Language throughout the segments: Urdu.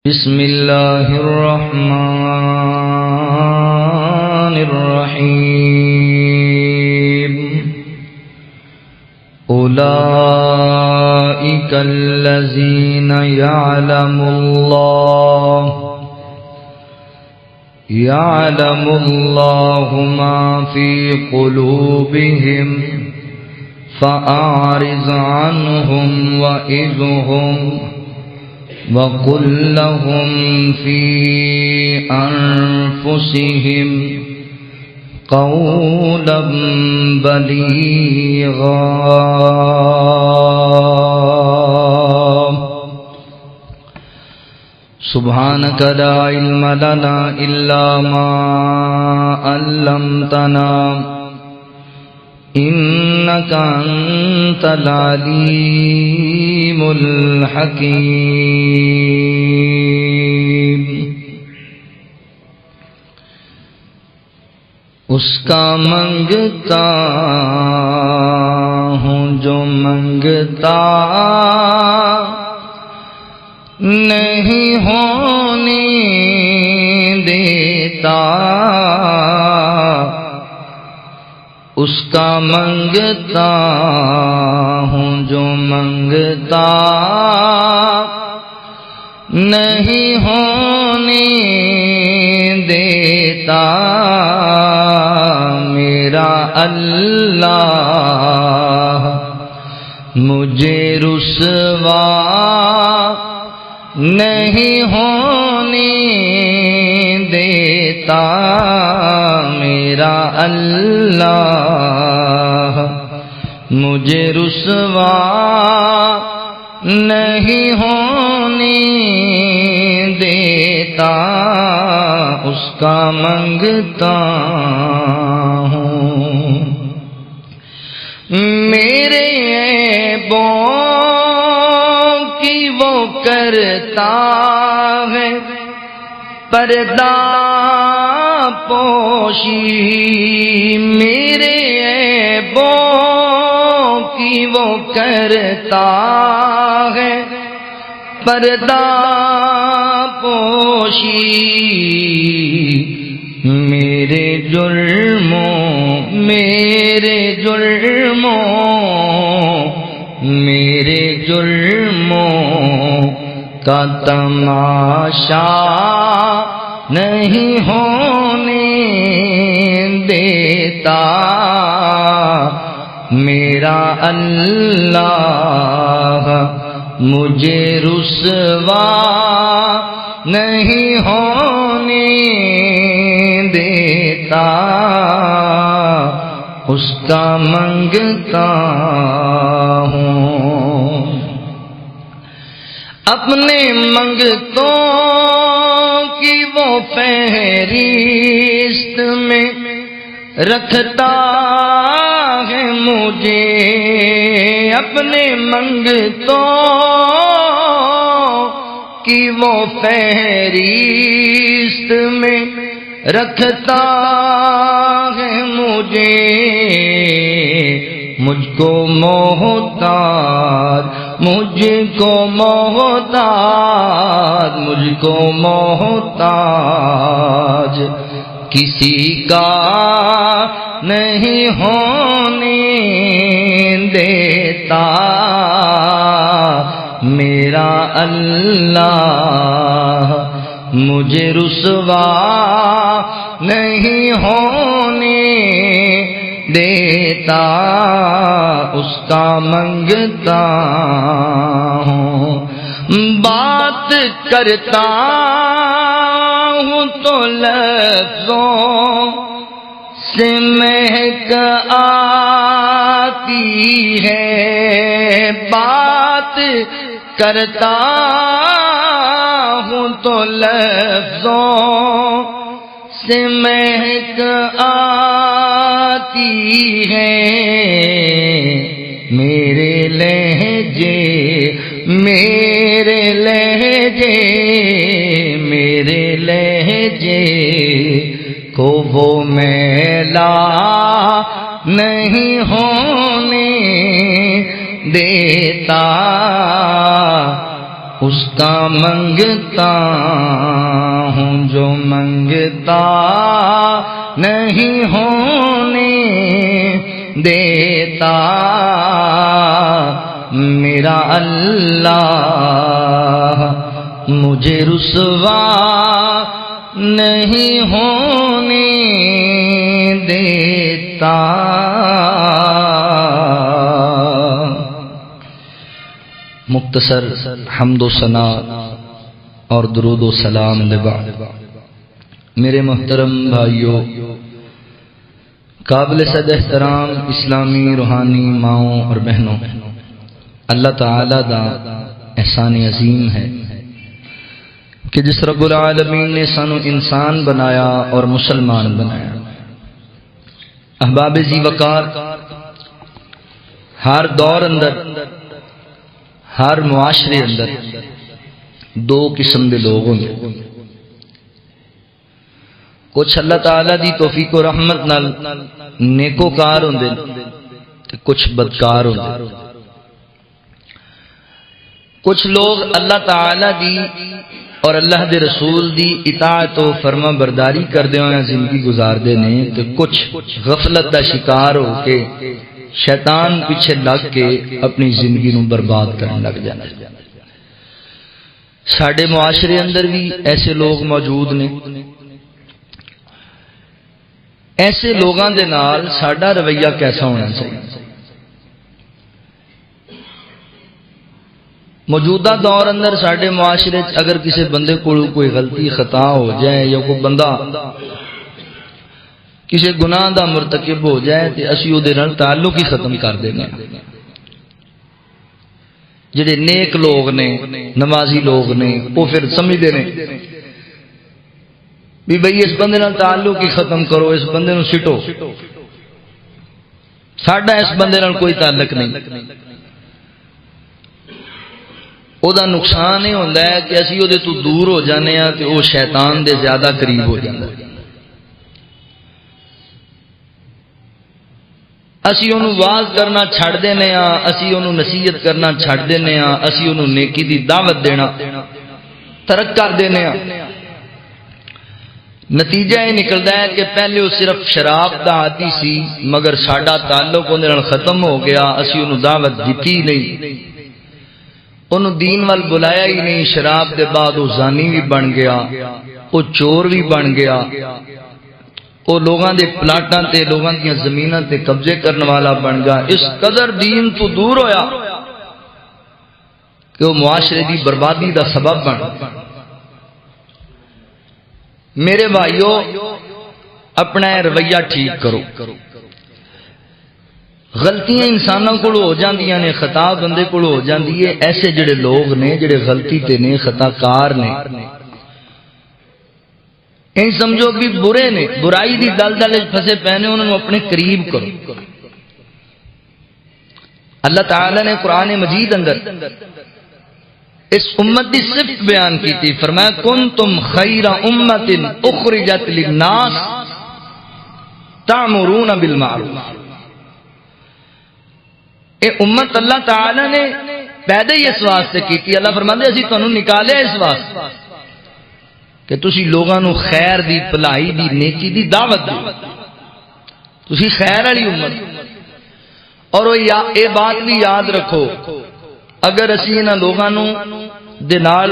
بسم الله الرحمن الرحيم أولئك الذين يعلم الله ما في قلوبهم فأعرض عنهم وإذهم وقل لهم في أنفسهم قولا بليغا سبحانك لا علم لنا إلا ما علمتنا إنك أنت العليم الحكيم اس کا منگتا ہوں جو منگتا نہیں ہونے دیتا اس کا منگتا ہوں جو منگتا نہیں ہونے دیتا میرا اللہ مجھے رسوا نہیں ہونے دیتا میرا اللہ مجھے رسوا نہیں ہونے دیتا اس کا منگتا ہوں میرے عیبوں کی وہ کرتا ہے پردہ پوشی میرے عیبوں کی وہ کرتا ہے پردہ پوشی میرے جرموں کا تماشا نہیں ہونے دیتا میرا اللہ مجھے رسوا نہیں ہونے دیتا اس کا منگتا ہوں اپنے منگتوں کی وہ فہرست میں رکھتا ہے مجھے اپنے منگتوں کی وہ فہرست میں رکھتا ہے مجھے مجھ کو محتاج کسی کا نہیں ہونے دیتا میرا اللہ مجھے رسوا نہیں ہونے دیتا اس کا منگتا ہوں بات کرتا ہوں تو لفظوں سے مہک آتی ہے بات کرتا ہوں تو لفظوں سے مہک آتی ہے میرے لہجے کو وہ میلا نہیں ہونے دیتا اس کا منگتا ہوں جو منگتا نہیں ہونے دیتا، میرا اللہ مجھے رسوا نہیں ہونے دیتا۔ مختصر حمد و ثنا اور درود و سلام لبعد۔ میرے محترم بھائیوں، قابل صد احترام اسلامی روحانی ماؤں اور بہنوں، اللہ تعالی دا احسان عظیم ہے کہ جس رب العالمین نے سانو انسان بنایا اور مسلمان بنایا۔ احباب ذی وقار، ہر دور اندر، ہر معاشرے اندر دو قسم دے لوگ ہوندے، کچھ اللہ تعالی دی توفیق و رحمت نال نیکوکار ہوندے تے کچھ بدکار ہوندے۔ کچھ لوگ اللہ تعالی دی اور اللہ دے رسول دی اطاعت و فرما برداری کردے ہوئے زندگی گزاردے نے، تے کچھ غفلت دا شکار ہو کے شیطان پیچھے لگ کے اپنی زندگی نو برباد کرنے لگ جانا۔ ساڈے معاشرے اندر بھی ایسے لوگ موجود نے۔ ایسے لوگاں دے نال ساڈا رویہ کیسا ہونا چاہیے؟ موجودہ دور اندر ساڈے معاشرے اگر کسی بندے کو کوئی غلطی خطا ہو جائے یا کوئی بندہ کسی گناہ دا مرتکب ہو جائے تو اسی او دے نال تعلق ہی ختم کر دینا۔ جڑے نیک لوگ نے، نمازی لوگ نے، وہ پھر سمجھتے ہیں بھی بھئی اس بندے نال تعلق ہی ختم کرو، اس بندے نو سٹو، ساڈا اس بندے نال کوئی تعلق نہیں۔ او دا نقصان یہ ہوندا ہے کہ اسی او دے تو دور ہو جانے ہاں تے او شیطان دے زیادہ قریب ہو جاندا ہے۔ اسی انہوں واز کرنا چھڑ دینے ہاں، اسی انہوں نصیحت کرنا چھڑ دینے ہاں، اسی انہوں نیکی دی دعوت دینا ترک کر دینے ہاں۔ نتیجہ یہ نکلتا ہے کہ پہلے وہ صرف شراب دا عادی سی، مگر ساڈا تعلق اندر نال ختم ہو گیا، اسی انہوں دعوت دیتی نہیں، انہوں دین وال بلایا ہی نہیں۔ شراب دے بعد وہ زانی بھی بن گیا، وہ چور بھی بن گیا، وہ لوگاں دے پلاٹاں تے لوگاں دیاں زمیناں تے قبضے کرنے والا بن گیا۔ اس قدر دین تو دور ہویا کہ وہ معاشرے دی بربادی دا سبب بن۔ میرے بھائیو، اپنا رویہ ٹھیک کرو۔ غلطیاں انسانوں کو ہو جاندیاں نے، خطا بندے کو ہو جاندی ہے۔ ایسے جڑے لوگ نے جڑے غلطی تے نے، خطا کار نے، ان سمجھو بھی برے نے، برائی دی دلدل پھسے پہنے، انہوں نے اپنے قریب کرو۔ اللہ تعالی نے قرآن مجید اندر اس امت دی صفت بیان کی تھی، فرمایا کنتم خیر امت اخرجت للناس تعمرون بالمعروف۔ اے امت اللہ تعالی نے پیدا ہی اس واسطے کی تھی۔ اللہ فرماندے اسی تانوں نکالیا اس واسطے کہ تسی لوگاں نو خیر دی، بھلائی دی، نیکی دی دعوت دو، تسی خیر والی امت۔ اور اے بات بھی یاد رکھو، اگر اسی انہاں لوگاں نو دے نال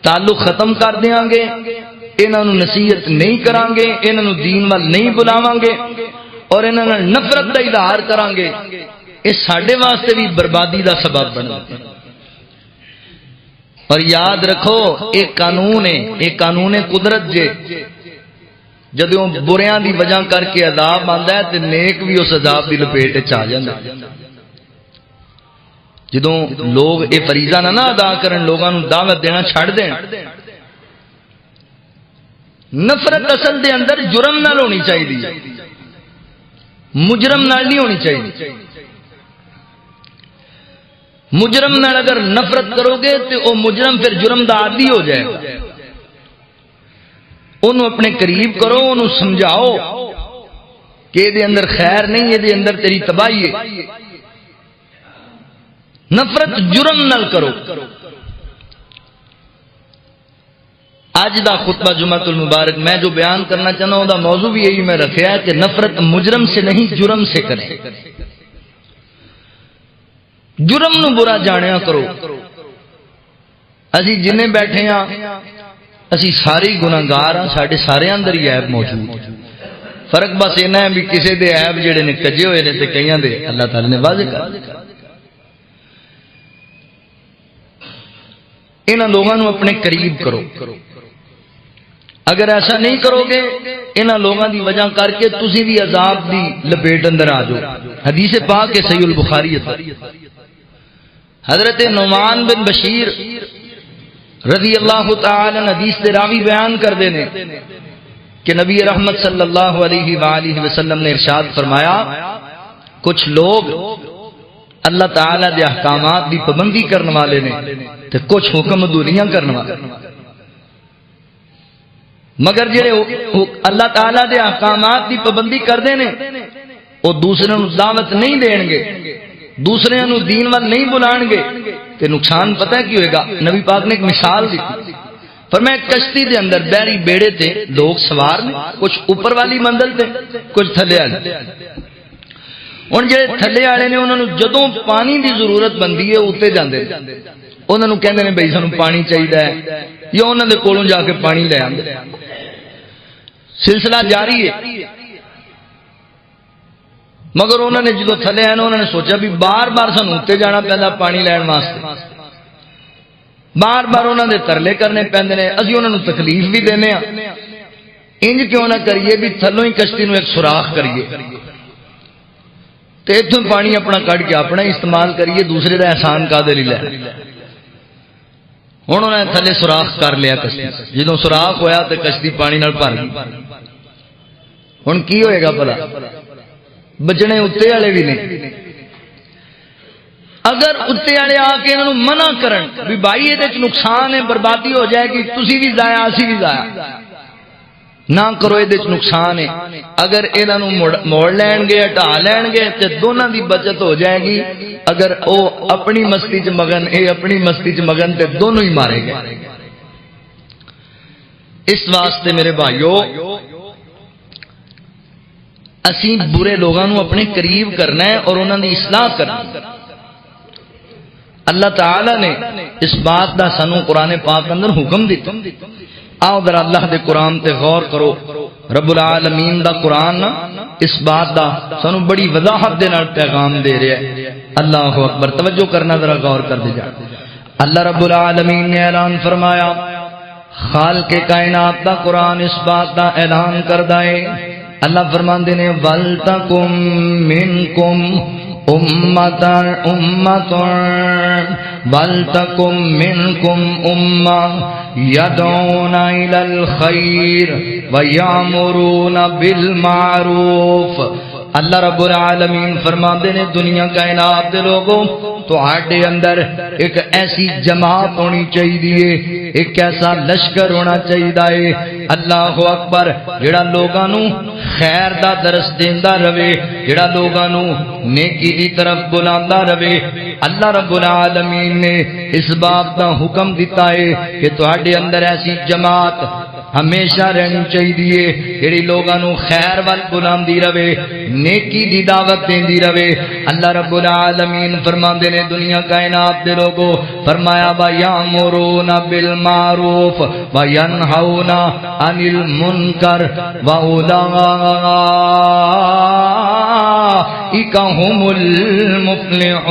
تعلق ختم کر دیاں گے، انہاں نو نصیحت نہیں کران گے، انہاں نو دین وال نہیں بلاواں گے اور انہاں نال نفرت دا اظہار کران گے، یہ ساڈے واسطے بھی بربادی دا سبب بندا ہے۔ اور یاد رکھو ایک قانون ہے، ایک قانون قدرت جے، جدوں بریاں دی وجہ کر کے عذاب آندا ہے تے نیک بھی اس عذاب دی لپیٹ وچ آ جاندا ہے۔ جدوں لوگ اے فریضہ نہ ادا کرن، لوگاں نوں دعوت دینا چھڑ دین، نفرت اصل دے اندر جرم نال ہونی چاہیے، مجرم نال نہیں ہونی چاہیے۔ مجرم نال اگر نفرت کرو گے تو وہ مجرم پھر جرم دا عادی ہو جائے گا۔ انہوں اپنے قریب کرو، انہوں سمجھاؤ کہ یہ اندر خیر نہیں، یہ اندر تیری تباہی ہے۔ نفرت جرم نال کرو، اج دا خطبہ جمعۃ المبارک میں جو بیان کرنا چاہتا ہوں دا موضوع بھی یہی میں رکھا ہے کہ نفرت مجرم سے نہیں جرم سے کریں. جرم نو برا جانیا کرو. اسی جنے بیٹھے ہاں اسی سارے گناہگار ہاں, ساڈے سارے اندر ہی عیب موجود. فرق بس اینا ہے بھی کسی دے عیب جڑے نے کجے ہوئے نے تے کئیاں دے اللہ تعالی نے واضح کر دیا. انہاں لوگاں نو اپنے قریب کرو. اگر ایسا نہیں کرو گے انہاں لوگاں دی وجہ کر کے تسی بھی عذاب دی لپیٹ اندر آ جاؤ. حدیث پاک ہے صحیح البخاری ہے. حضرت نعمان بن بشیر رضی اللہ تعالی عنہ حدیث دے راوی بیان کر دینے کہ نبی رحمت صلی اللہ علیہ وآلہ وسلم نے ارشاد فرمایا کچھ لوگ اللہ تعالی دے احکامات دی پابندی کرنے والے نے تے کچھ حکم دوریاں کرنے والے. مگر جڑے اللہ تعالی دے احکامات دی پابندی کردے نے وہ دوسرے نو دعوت نہیں دین گے, دوسرے نو دین وال نہیں بلان گے تے نقصان پتہ ہے کی ہوئے گا. نبی پاک نے ایک مثال دی فرمایا کشتی دے اندر بحری بیڑے تے لوگ سوار نے, کچھ اوپر والی منزل تے کچھ تھلے والے. ہن جڑے تھلے والے نے انہاں نو جدوں پانی دی ضرورت بندی ہے اوتے جاندے نے, انہاں نو کہندے نے بھئی سانو پانی چاہیدا ہے یا انہاں دے کولوں جا کے پانی لے آندے. سلسلہ جاری ہے. مگر انہوں نے جدو تھلے آئے انہوں نے سوچا بھی بار بار سانو اوتے جانا پیندا پانی لین واسطے, بار بار انہوں نے ترلے کرنے پیندے نے, اسی انہوں نے تکلیف بھی دینے ہاں. انج کیوں نہ کریے بھی تھلوں ہی کشتی نو ایک سوراخ کریے تے اتھوں پانی اپنا کڈ کے اپنا استعمال کریے, دوسرے دا احسان کادے لئی لے. ہن انہوں نے تھلے سوراخ کر لیا کشتی, جدوں سوراخ ہویا تے کشتی پانی نال بھر گئی. ہن کی ہوئے گا بھلا؟ بچنے اتے والے بھی نہیں. اگر اتے والے آ کے انہوں منع کرن بھی بھائی یہ نقصان ہے, بربادی ہو جائے گی, تسی بھی ضائع اسی بھی ضائع, نہ کرو یہ نقصان ہے. اگر انہوں موڑ لین گے ہٹا لین گے تو دونوں دی بچت ہو جائے گی. اگر او اپنی مستی چ مگن اے اپنی مستی چ مگن تے دونوں ہی مارے گئے. اس واسطے میرے بھائیو اسی برے لوگوں اپنے قریب کرنا ہے اور انہوں نے اصلاح کرنا. اللہ تعالی نے اس بات دا سانو قرآن پاک اندر حکم دیتا. آؤ ذرا اللہ دے قرآن تے غور کرو. رب العالمین دا قرآن اس بات دا سانو بڑی وضاحت دے نال پیغام دے رہا ہے. اللہ اکبر, توجہ کرنا ذرا غور کر دے جا. اللہ رب العالمین نے اعلان فرمایا, خالق کائنات دا قرآن اس بات دا اعلان کردا ہے. اللہ فرماندے نے وَلْتَكُمْ مِنْكُمْ أُمَّةٌ وَلْتَكُمْ مِنْكُمْ أُمَّةٌ يَدْعُونَ إِلَى الْخَيْرِ وَيَأْمُرُونَ بِالْمَعْرُوفِ. اللہ رب العالمین فرماندے نے دنیا کائنات دے لوگوں تو آڈے اندر ایک ایسی جماعت ہونی چاہیے, ایک ایسا لشکر ہونا چاہیے. اللہ اکبر, جڑا لوگاں نو خیر دا درس دیندا رہے, جڑا لوگاں نو نیکی دی طرف بلاندا رہے. اللہ رب العالمین نے اس بات دا حکم دیتا ہے کہ تہاڈے اندر ایسی جماعت ہمیشہ رہنی چاہیے جڑی لوگاں نو خیر وال بلاندی رہے, نیکی دی دعوت دیندی رہے. اللہ رب العالمین فرماندے نے دنیا کائنات دے لوگوں فرمایا وَيَأْمُرُونَ بِالْمَعْرُوفِ وَيَنْهَوْنَ عَنِ الْمُنْكَرِ وَأُولَٰئِكَ هُمُ الْمُفْلِحُونَ.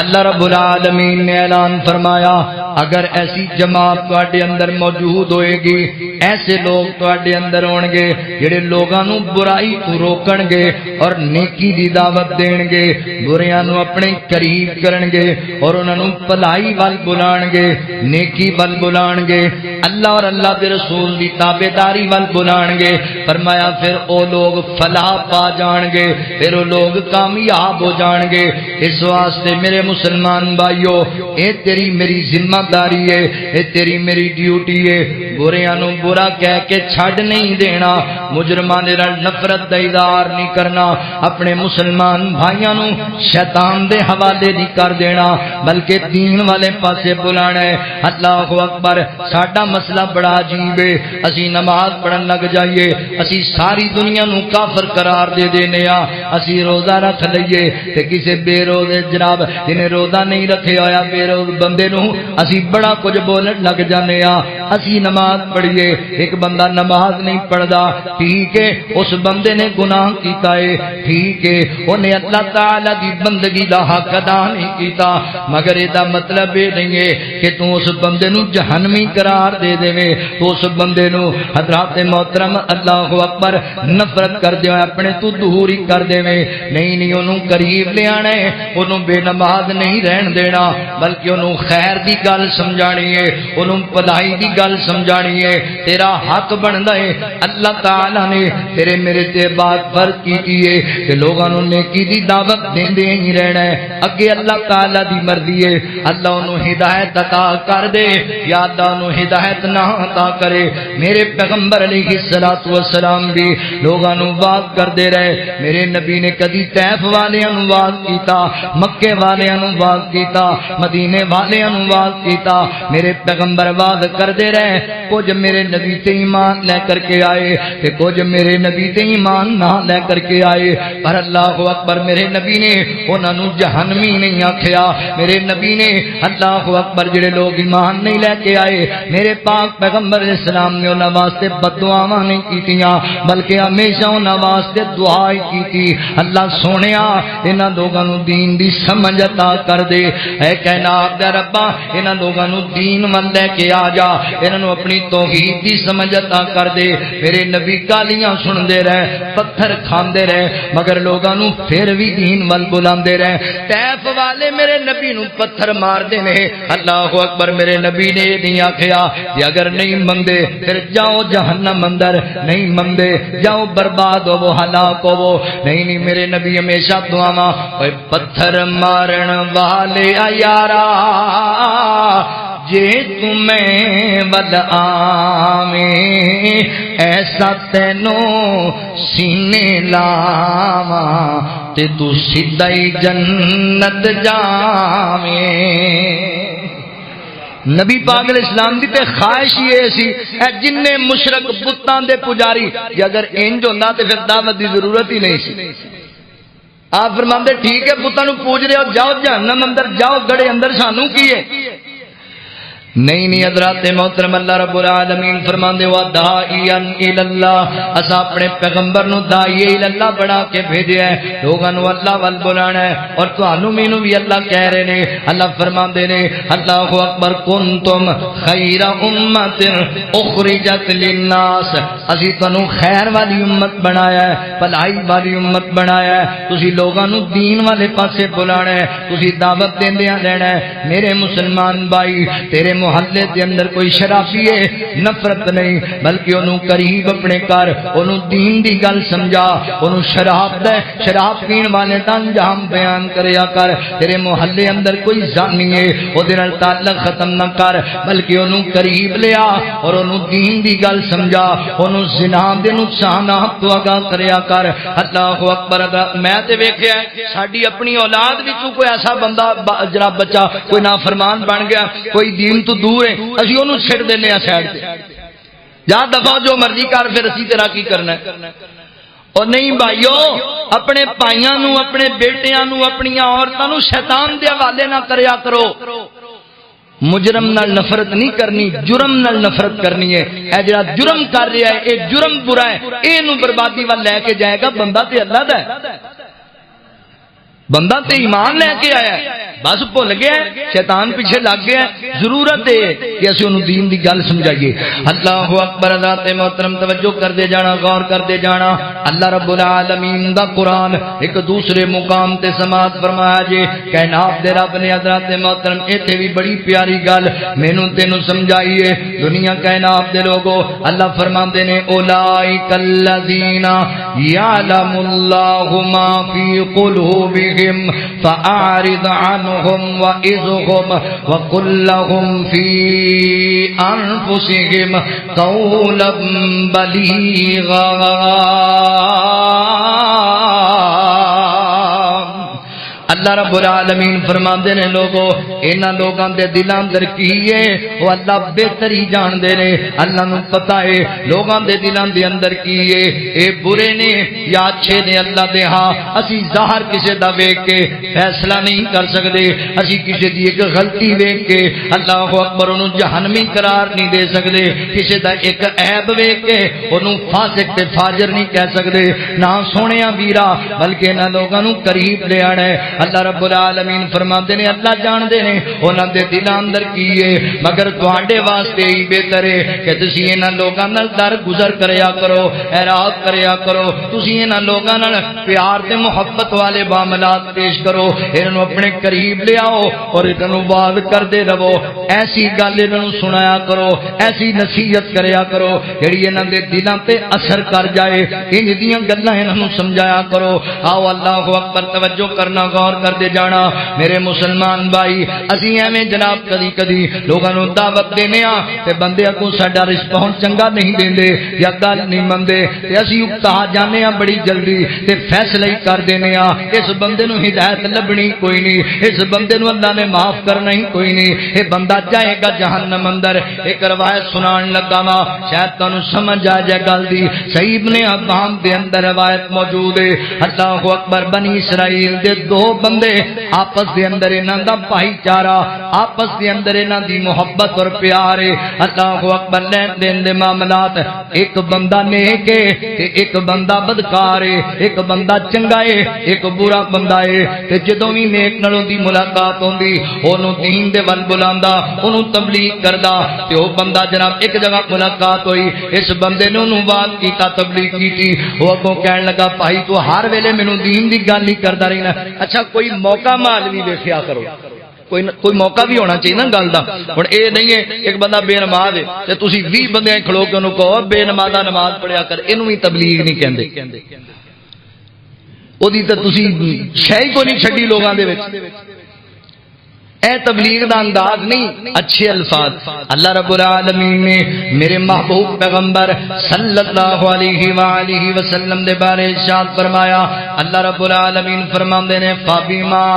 اللہ رب العالمین نے اعلان فرمایا اگر ایسی جماعت تواڈے اندر موجود ہوئے گی, ایسے لوگ تواڈے اندر ہون گے جڑے لوگاں نو برائی تو روکن گے اور نیکی دی دعوت دین گے, بریاں نو اپنے قریب کرن گے اور انہاں نو بھلائی وال بلان گے, نیکی وال بلان گے, اللہ اور اللہ دے رسول دی تابعداری وال بلان گے. فرمایا پھر او لوگ فلاح پا جان گے, پھر او لوگ کامیاب ہو جان گے. اس واسطے میرے مسلمان بھائیو اے تیری میری ذمہ ذمہ داری ہے، اے تیری میری ڈیوٹی ہے، بریاں نو برا کہہ کے چھڈ نہیں دینا، مجرمان دے نال نفرت دا اظہار نہیں کرنا، اپنے مسلمان بھائیاں نو شیطان دے حوالے نہیں کر دینا، بلکہ دین والے پاسے بلانا ہے۔ اللہ اکبر۔ ساڈا مسئلہ بڑا عجیب ہے، اسی نماز پڑھن لگ جائیے، اسی ساری دنیا نو کافر قرار دے دینے آ، اسی روزہ رکھ لئیے تے کسے بے روزے جناب جنہیں روزہ نہیں رکھے ہویا بے روز بندے نو اسی بڑا کچھ بولن لگ جانے آ۔ اسی نماز پڑھیے، ایک بندہ نماز نہیں پڑھدا، ٹھیک ہے اس بندے نے گناہ کیتا ہے، ٹھیک ہے انہیں اللہ تعالی دی بندگی دا حق ادا نہیں کیتا، مگر یہ مطلب یہ نہیں ہے کہ تو اس بندے نو جہنمی قرار دے دے، تو اس بندے نو حضرات محترم اللہ اکبر نفرت کر دے اپنے تو دور ہی کر دے، نہیں انہوں قریب لے آنا ہے، انہوں بے نماز نہیں رہن دینا، بلکہ انہوں خیر دی گل سمجھانی ہے، انہوں پلائی دی گل سمجھانی ہے، تیرا حق بندا ہے۔ اللہ تعالی نے تیرے میرے تے بات فرض کی ہے کہ لوگوں نے نیکی دی دعوت دیندے ہی رہنا ہے، اگے اللہ تعالی دی مرضی ہے، اللہ انہوں ہدایت عطا کر دے یا اللہ انہوں ہدایت نہ عطا کرے۔ میرے پیغمبر علیہ الصلوۃ والسلام بھی لوگوں نے بات کر دے رہے، میرے نبی نے کدی طیف والیاں نوں واز کیتا، مکے والیاں نوں واز کیتا، مدینے والیاں نوں واز کیتا، میرے پیغمبر واز کر دے رہے، کچھ میرے نبی تے ایمان لے کر کے آئے تے کچھ میرے نبی تے ایمان نہ لے کر کے آئے، پر اللہ اکبر میرے نبی نے انہاں نوں جہنمی نہیں آکھیا، میرے نبی نے اللہ اکبر جڑے لوگ ایمان نہیں لے کے آئے میرے پاک پیغمبر علیہ السلام نے انہاں واسطے بد دعاواں نہیں کیتیاں، بلکہ ہمیشہ انہاں واسطے دعا ہی کیتی، اللہ سونیا انہاں لوگاں نوں دین دی سمجھ عطا کر دے، اے کائنات دے ربا انہاں لوگاں نوں دین ول لے کے آ جا، انہاں نوں اپنی توحید دی سمجھ عطا کر دے۔ میرے نبی گالیاں سن دے رہے، پتھر کھاندے رہے، مگر لوگاں نوں پھر بھی دین ول بلاندے رہے۔ طیف والے میرے نبی نوں پتھر مار دے نے، اللہ اکبر میرے نبی نے نہیں آکھیا کہ اگر نہیں مندے پھر جاؤ جہنم اندر، نہیں مندے جاؤ برباد ہو وہ ہلاک ہو وہ، نہیں میرے نبی ہمیشہ دعاواں اے پتھر مارن والے یارا جے تمہیں ود آویں ایسا تینوں سینے لاواں تے تو سیدھائی جنت جاویں۔ نبی پاک علیہ السلام دی تے خواہش یہ سی اے جن مشرک بتاں دے پجاری کہ اگر انج ہوندا تے پھر دعوت دی ضرورت ہی نہیں سی۔ آپ فرماندے ٹھیک ہے بتاں نوں پوج رہے ہو جاؤ جہنم اندر جاؤ، گڑے اندر سانوں کی ہے؟ نہیں حضرات محترم اللہ رب العالمین فرماندے وا داعیا الی اللہ، اسا اپنے پیغمبر نو داعی الی اللہ بنا کے بھیجیا ہے، لوگاں نو اللہ ول بلانا ہے، اور تانوں مینوں بھی اللہ کہہ رہے نے، اللہ فرماندے نے اللہ اکبر کنتم خیر امت اخرجت للناس، اسی تانوں خیر والی امت بنایا ہے، بھلائی والی امت بنایا ہے، تسی لوگاں نو دین والے پاسے بلانا ہے، تسی دعوت دیندیاں رہنا ہے۔ میرے مسلمان بھائی تیرے محلے دے اندر کوئی شرابی ہے نفرت نہیں، بلکہ انہوں قریب اپنے کر، انہوں دین دی گل سمجھا، انہوں شراب دے شراب پین والے دا انجام بیان کریا کر، تیرے محلے اندر کوئی زانی ہے وہ دے نال تعلق ختم نہ کر، بلکہ انہوں قریب لیا اور انہوں دین دی گل سمجھا، انہوں زنا دے نقصانات تو آگاہ کریا کر۔ اللہ اکبر۔ میں تے ویکھیا ساڈی اپنی اولاد وچوں کوئی ایسا بندہ جناب بچہ کوئی نافرمان بن گیا، کوئی دین تو دور ہے، اسی انہوں چھڑ دینے ہیں سائڈ تے، جا دفعہ جو مرضی کر پھر اسی طرح کی کرنا ہے۔ اور نہیں بھائیو اپنے بھائیاں نو اپنے بیٹیاں نو اپنی عورتاں نو شیطان دے حوالے نہ کریا کرو۔ مجرم نال نفرت نہیں کرنی، جرم نال نفرت کرنی ہے۔ اے جڑا جرم کر رہا ہے اے جرم برا ہے، اے نو بربادی وال لے کے جائے گا، بندہ تے اللہ دا ہے، بندہ تے ایمان لے کے آیا ہے، بس بھول گیا ہے، شیطان پیچھے لگ گیا ہے۔ ضرورت ہے کہ اسی انہوں دین دی گل سمجھائیے۔ اللہ اکبر۔ ذات محترم توجہ کر دے جانا، غور کر دے جانا، اللہ رب العالمین دا قرآن ایک دوسرے مقام تے سماعت فرمایا جی، کائنات دے رب نے حضرات محترم ایتھے بھی بڑی پیاری گل مینوں تینوں سمجھائیے۔ دنیا کائنات دے لوگوں اللہ فرماندے نے اولئک الذین یعلم اللہ ما فی قلوبہم فيهم فأعرض عنهم وإذهم وقل لهم في أنفسهم قولا بليغا. اللہ رب العالمین فرماندے نے لوگو انہاں لوگاں دے دلاں اندر کی ہے وہ اللہ بہتر ہی جان دے نے. اللہ نو پتہ ہے لوگاں دے دلاں دے اندر کی ہے اے برے نے یا اچھے نے. اللہ دے ہاں اسی ظاہر کسے دا ویکھ کے فیصلہ نہیں کر سکدے. اسی کسے دی ایک غلطی ویکھ کے اللہ اکبر اونوں جہنمی قرار نہیں دے سکدے. کسے دا ایک عیب ویکھ کے اونوں فاسق تے فاجر نہیں کہہ سکدے. نہ سونیا ویرا بلکہ انہاں لوگاں نو قریب لے آنا ہے. اللہ رب العالمین فرماندے نے اللہ جان دے نے انہاں دے دلاں اندر کی ہے مگر تواڈے واسطے ہی بہتر ہے کہ تسی انہاں لوگاں نال در گزر کریا کرو اعراض کریا کرو. تسی انہاں لوگاں نال پیار تے محبت والے معاملات پیش کرو. انہاں نوں اپنے قریب لے آؤ اور انہاں نوں واعظ کردے رہو. ایسی گل انہاں نوں سنایا کرو ایسی نصیحت کریا کرو جڑی انہاں دے دلاں تے اثر کر جائے. ان دیاں گلاں انہاں نوں سمجھایا کرو. آؤ اللہ اکبر توجہ کرنا غور کر دے جانا میرے مسلمان بھائی. اسی ایویں جناب کدی کدی لوگاں نوں دعوت دینے آ تے بندے کو ساڈا رسپانس چنگا نہیں دیندے یا گل نہیں مندے تے اسی اکتا جانے آ بڑی جلدی تے فیصلہ ہی کر دینے آ. اس بندے نوں ہدایت لبنی کوئی نہیں. اس بندے نوں اللہ نے معاف کرنا ہی کوئی نہیں. اے بندہ جائے گا جہنم اندر. ایک روایت سنان لگا وا شاید تانوں سمجھ آ جائے گل دی. صحیح ابن حبان دے اندر روایت موجود ہے. اللہ اکبر بنی اسرائیل دے دو بندے آپس دے اندر انہاں دا بھائی چارہ آپس دے اندر انہاں دی محبت اور پیار ہے. اللہ اکبر لین دین دے معاملات ایک بندہ نیک ہے تے ایک بندہ بدکار ہے. ایک بندہ چنگا ہے ایک برا بندہ ہے. تے جدوں وی نیک نالوں دی ملاقات ہوندی اونوں دین دے ول بلاندا اونوں تبلیغ کردا تے او بندہ جناب ایک جگہ ملاقات ہوئی اس بندے نے اونوں بات کیتا تبلیغ کیتی. او اگوں کہن لگا بھائی تو ہر ویلے مینوں دین دی گل ہی کردا رہنا. اچھا کوئی موقع مال بھی دیکھیا کرو. کوئی موقع بھی ہونا چاہیے نا گل دا. ہن اے نہیں ہے ایک بندہ بے نماز ہے تے تسی 20 بندے کھلو کے انہوں کہو بے نمازا نماز پڑھیا کر. اینوں بھی تبلیغ نہیں کہندے. او دی تے تسی شے ہی کوئی نہیں چھڈی لوگاں دے وچ. اے تبلیغ دا انداز نہیں اچھے الفاظ. اللہ رب العالمین نے میرے محبوب پیغمبر صلی اللہ علیہ وآلہ وسلم دے بارے ارشاد فرمایا. اللہ رب العالمین فرماندے نے فبما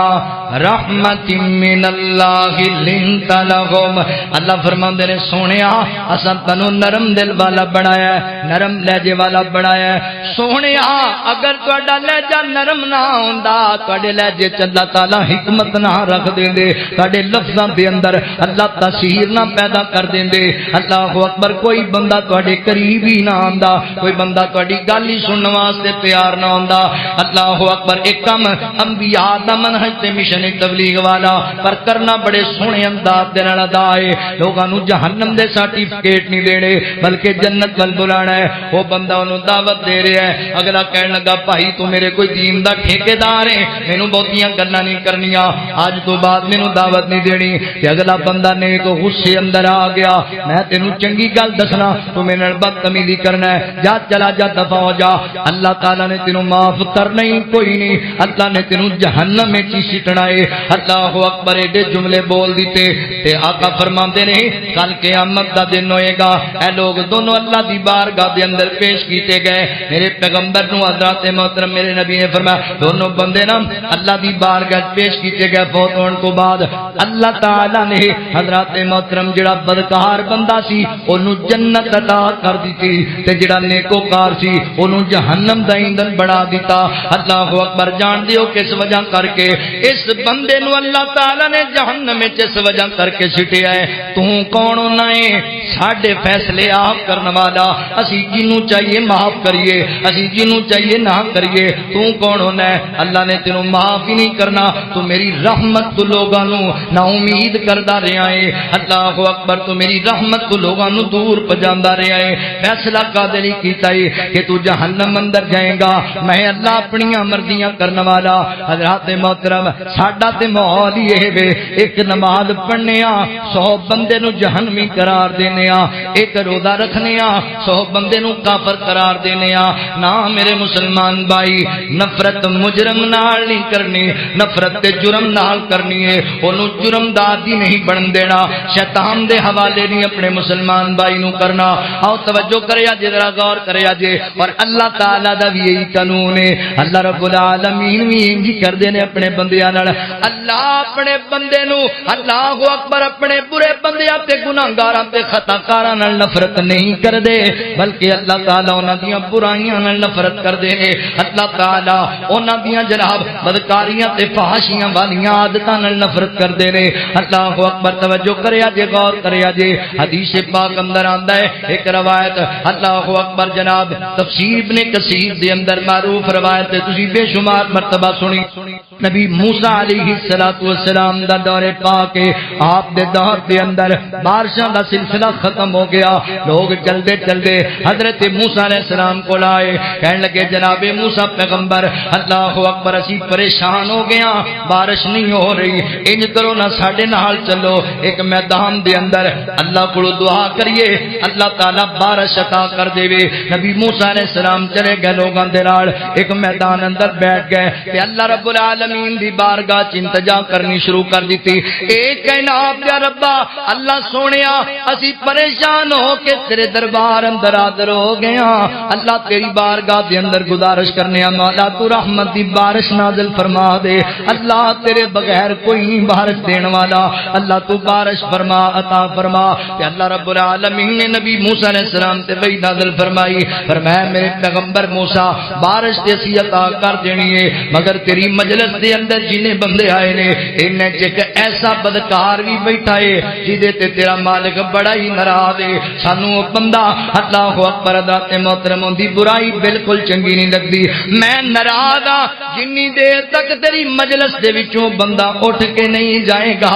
رحمت من اللہ لنت لهم. اللہ فرماندے نے سونیا اساں تانوں نرم دل والا بنایا ہے نرم لہجے والا بنایا ہے. سونیا اگر تہاڈا لہجہ نرم نہ ہوندا تہاڈے لہجے چ اللہ تعالی حکمت نہ رکھ دیندے تہاڈے لفظاں دے اندر اللہ تاثیر نہ پیدا کر دیندے. اللہ اکبر کوئی بندہ تہاڈے قریب ہی نہ آندا کوئی بندہ تہاڈی گل ہی سنن واسطے تیار نہ ہوندا. اللہ اکبر ایک کم انبیاء دا منہج تے مشن تبلیغ والا پر کرنا بڑے سونے انداز دے نال ادا ہے. لوگاں نوں جہنم دے سرٹیفکیٹ نہیں دینے بلکہ جنت ول بلانا ہے. وہ بندہ انہوں دعوت دے رہا ہے. اگلا کہنے لگا بھائی تو میرے کوئی دین دا ٹھیکیدار ہے مینوں بہتیاں گلاں نہیں کرنیاں آج تو بعد مینوں دعوت نہیں دینی. تے اگلا بندہ نیک غصے اندر آ گیا میں تینوں چنگی گل دسنا تو میرے نال بدتمیزی کرنا ہے جا چلا جا دفع ہو جا. اللہ تعالی نے تینوں معاف کرنا ہی کوئی نہیں. اللہ نے تینوں جہنم وچ سٹنا ہے. اللہ اکبر ایڈے جملے بول دیتے تے آقا فرماندے نے کل قیامت دا دن ہوئے گا اے لوگ دونوں اللہ دی بارگاہ دے اندر پیش کیتے گئے. میرے پیغمبر نو حضرات محترم میرے نبی نے فرمایا دونوں بندے نا اللہ دی بارگاہ پیش کیتے گئے. فوت ہون تو بعد اللہ تعالی نے حضرات محترم جڑا بدکار بندہ سی اونوں جنت عطا کر دتی تے جڑا نیکوکار سی اونوں جہنم دا ایندھن بنا دیتا. اللہ اکبر جان دیو کس وجہ کر کے اس بندے نو اللہ تعالی نے جہنم وچ اس وجہ کر کے سٹیا ہے. تو کون ہونا ہے ساڈے فیصلے آپ کرن والا. اسی جنوں چاہیے معاف کریے اسی جنوں چاہیے نہ کریے. تو کون ہونا ہے اللہ نے تینوں معاف ہی نہیں کرنا. تو میری رحمت تو لوگاں نو نا امید کردا رہیا ہے. اللہ اکبر تو میری رحمت تو لوگاں نو دور پجاندا رہیا ہے. فیصلہ قادری کیتا ہے کہ تو جہنم اندر جائے گا میں اللہ اپنیاں مرضیاں کرن والا حضرات محترم ساڈا تے ماحول ہی اے وے ایک نماز پڑھنے 100 بندے نو جہنمی قرار دینے ایک روزہ رکھنے 100 بندے نو کافر قرار دینے نا میرے مسلمان بھائی نفرت مجرم نال نہیں کرنی نفرت تے جرم نال کرنی ہے اونوں جرم دادی نہیں بن دینا شیطان دے حوالے نہیں اپنے مسلمان بھائی نو کرنا آؤ توجہ کریا جے ذرا غور کریا جے اور اللہ تعالی دا بھی یہی قانون ہے اللہ رب العالمین بھی انج کردے نے اپنے بندیاں نال اللہ اپنے بندے نو اللہ اکبر اپنے برے بندیاں تے گناہگاراں تے خطاکاراں نال نفرت نہیں کردے بلکہ اللہ تعالی انہاں دیاں برائیاں نال نفرت کردے نے اللہ تعالی انہاں دیاں جناب بدکاریاں تے فحاشیاں والیاں عادتاں نال نفرت کردے نے اللہ اکبر توجہ کریا جے غور کریا جے حدیث پاک اندر آندا ہے ایک روایت اللہ اکبر جناب تفسیر ابن کثیر دے اندر معروف روایت ہے تسی بے شمار مرتبہ سنی نبی موسیٰ علیہ السلام دا دور پاک آپ دے دور دے اندر بارشاں دا سلسلہ ختم ہو گیا لوگ چلدے چلدے حضرت موسیٰ علیہ السلام کو لائے کہنے لگے جناب موسیٰ پیغمبر اللہ اکبر اسی پریشان ہو گیا بارش نہیں ہو رہی انج کرو نہ ساڈے نال چلو ایک میدان دے اندر اللہ کو دعا کریے اللہ تعالی بارش عطا کر دے نبی موسیٰ علیہ السلام چلے گئے لوگاں دے نال ایک میدان اندر بیٹھ گئے تے اللہ رب العالمین دی بارگاہ چ انتجا کرنی شروع کر دیتی اے کہنا یا ربا اللہ سونیا اسی پریشان ہو کے تیرے دربار اندر حاضر ہو گیا اللہ تیری بارگاہ دے اندر گزارش کرنے مولا تو رحمت دی بارش نازل فرما دے اللہ تیرے بغیر کوئی نہیں بارش دین والا اللہ تو بارش فرما عطا فرما تے اللہ رب العالمین نے نبی موسیٰ علیہ السلام تے وحی نازل فرمائی فرمایا میرے پیغمبر موسیٰ بارش تے اسی عطا کر دینی ہے مگر تیری مجلس دے اندر جنے بندے آئے نے انہیں ایک ایسا بدکار بھی بیٹھا ہے جدے تے تیرا مالک بڑا ہی ناراض ہے سانو او بندہ اللہ اکبر حضرات محترم دی برائی بالکل چنگی نہیں لگدی میں ناراض ہاں جنی دیر تک تیری مجلس دے وچوں بندہ اٹھ کے نہیں جائے گا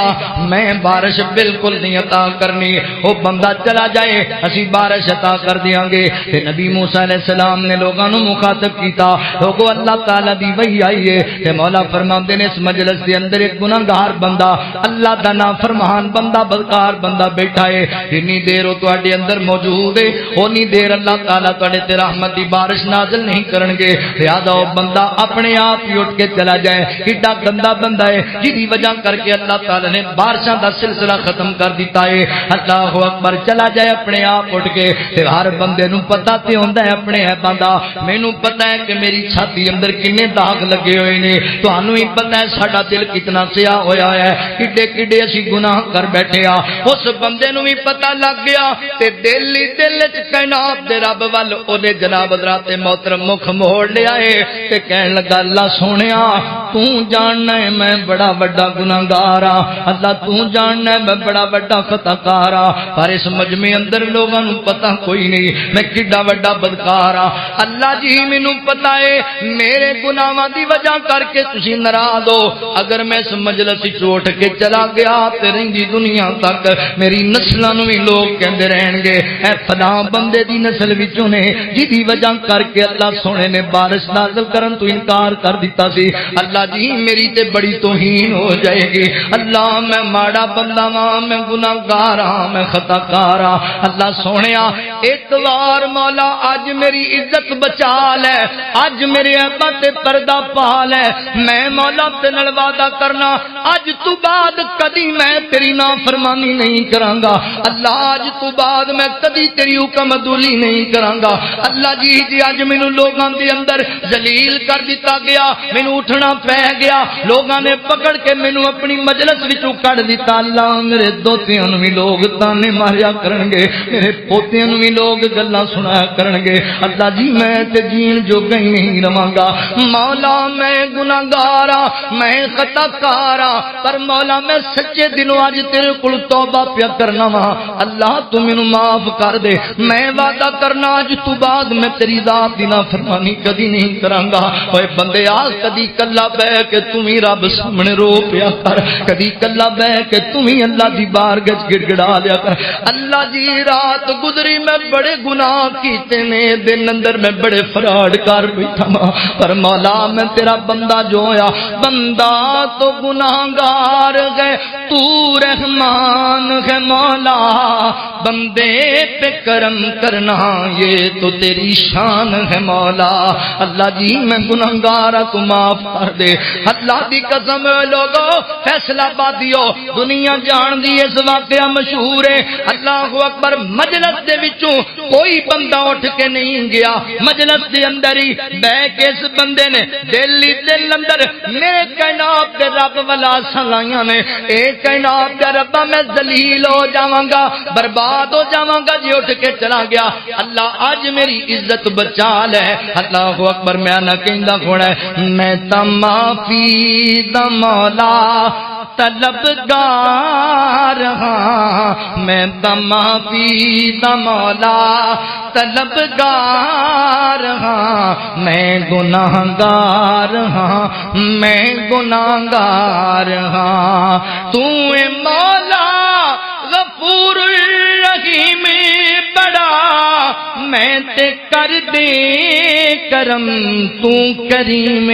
میں بارش بالکل نہیں عطا کرنی او بندہ چلا جائے اسی بارش عطا کر دیاں گے تے نبی موسیٰ علیہ السلام نے لوگاں نو مخاطب کیتا لوگو اللہ تعالی دی وحی آئی ہے تے مولا فرماندے نے اس مجلس دے اندر ایک گناہگار بندہ اللہ دا نافرمان بندہ بدکار بندہ بیٹھا ہے جتنی دیر وہ تواڈے اندر موجود ہے اونی دیر اللہ تعالی تواڈے تے رحمت دی بارش نازل نہیں کرن گے لہذا وہ بندہ اپنے آپ ہی اٹھ کے چلا جائے کڈا گندا بندہ ہے جدی وجہ کر کے اللہ تعالی نے بارشاں دا سلسلہ ختم کر دیتا ہے اللہ اکبر چلا جائے اپنے آپ اٹھ کے تے ہر بندے نو پتہ تے ہوندا ہے اپنے ہے بندہ مینوں پتہ ہے کہ میری چھاتی اندر کنے داغ لگے ہوئے نے تانوں ہی پتہ ہے ساڈا دل کتنا سیاہ ہویا ہے کڈے کڈے اسی گناہ کر بیٹھے آ اس بندے نو بھی پتہ لگ گیا تے دل ہی دل وچ کائنات دے رب ول اونے جناب حضرات محترم مکھ موڑ لیا ہے تے کہن لگا اللہ سونیا تو جاننا ہے میں بڑا بڑا گناہگار ہاں اللہ تو جاننا ہے میں بڑا بڑا خطاکار ہاں پر اس مجمع اندر لوگاں نو پتہ کوئی نہیں میں کڈا بڑا بدکار ہاں اللہ جی مینوں پتہ ہے میرے گناہاں دی وجہ کر کے تسی ناراض ہو اگر میں اس مجلس وچ اٹھ کے چلا گیا تے رہندی دنیا تک میری نسلاں نو بھی لوگ کہندے رہن گے اے فلاں بندے دی نسل وچوں نے جدی وجہ کر کے اللہ سونے نے بارش نازل کرن تو انکار کر دیتا سی اللہ جی میری تے بڑی توہین ہو جائے گی اللہ میں ماڑا بندہ ہاں میں گناہگار ہاں میں خطاکار ہاں اللہ سونیا اتوار مولا اج میری عزت بچا لے اج میرے عیباں تے پردہ پا لے میں مولا تے نال وعدہ کرنا اج تو بعد کدی میں تیری نافرمانی نہیں کراں گا اللہ اج تو بعد میں کدی تیری حکم عدولی نہیں کراں گا اللہ جی اج مینوں لوگاں دے اندر ذلیل کر دیتا گیا مینوں اٹھنا پے گیا لوگاں نے پکڑ کے مینوں اپنی مجلس وچوں کڈ دیتا اللہ میرے دوتیاں نوں بھی لوگ تانے ماریا کرن گے میرے پوتیاں نوں بھی لوگ گلاں سنایا کرن گے اللہ جی میں تے جین جوگا ہی نہیں رواں گا مولا میں گناہگار ہاں میں خطاکار ہاں پر مولا میں سچے دلوں اج تیرے کول توبہ پیا کرنا وا اللہ تو مینوں معاف کر دے میں وعدہ کرنا اج تو بعد میں تیری ذات دی نافرمانی کدی نہیں کراں گا اوے بندے آ کدی کلا بیٹھ کے تو ہی رب سامنے رو پیا کر کدی کلا بیٹھ کے تو ہی اللہ دی بارگاہ گڑ گڑا لیا کر اللہ جی رات گزری میں بڑے گناہ کیتے نے دن اندر میں بڑے فراڈ کر بیٹھا پر مولا میں تیرا بندہ جو ہویا بندہ تو گناہگار ہے تو رحمان ہے مولا بندے پہ کرم کرنا یہ تو تیری شان ہے مولا اللہ جی میں گناہگار کو معاف کر دے اللہ دی قسم لوگو فیصلہ بادیو دنیا جان دی اس واقعہ مشہور ہے اللہ اکبر مجلس دے وچوں کوئی بندہ اٹھ کے نہیں گیا مجلس دے اندر ہی بیٹھ کے اس بندے نے دلی دل اندر میرے کائنات دے رب والا سلائیاں نے اے کائنات دے ربا میں ذلیل ہو جاواں گا برباد ہو جاواں گا جی اٹھ کے چلا گیا اللہ آج میری عزت بچا لے اللہ اکبر میں نہ کہندا کون ہے میں تا معافی دا مولا طلبگار ہاں میں تا معافی دا مولا طلبگار ہاں میں گناہگار ہاں میں گناہگار ہاں تو اے مولا غفور الرحیم بڑا میں تے کر دے کرم تو کریم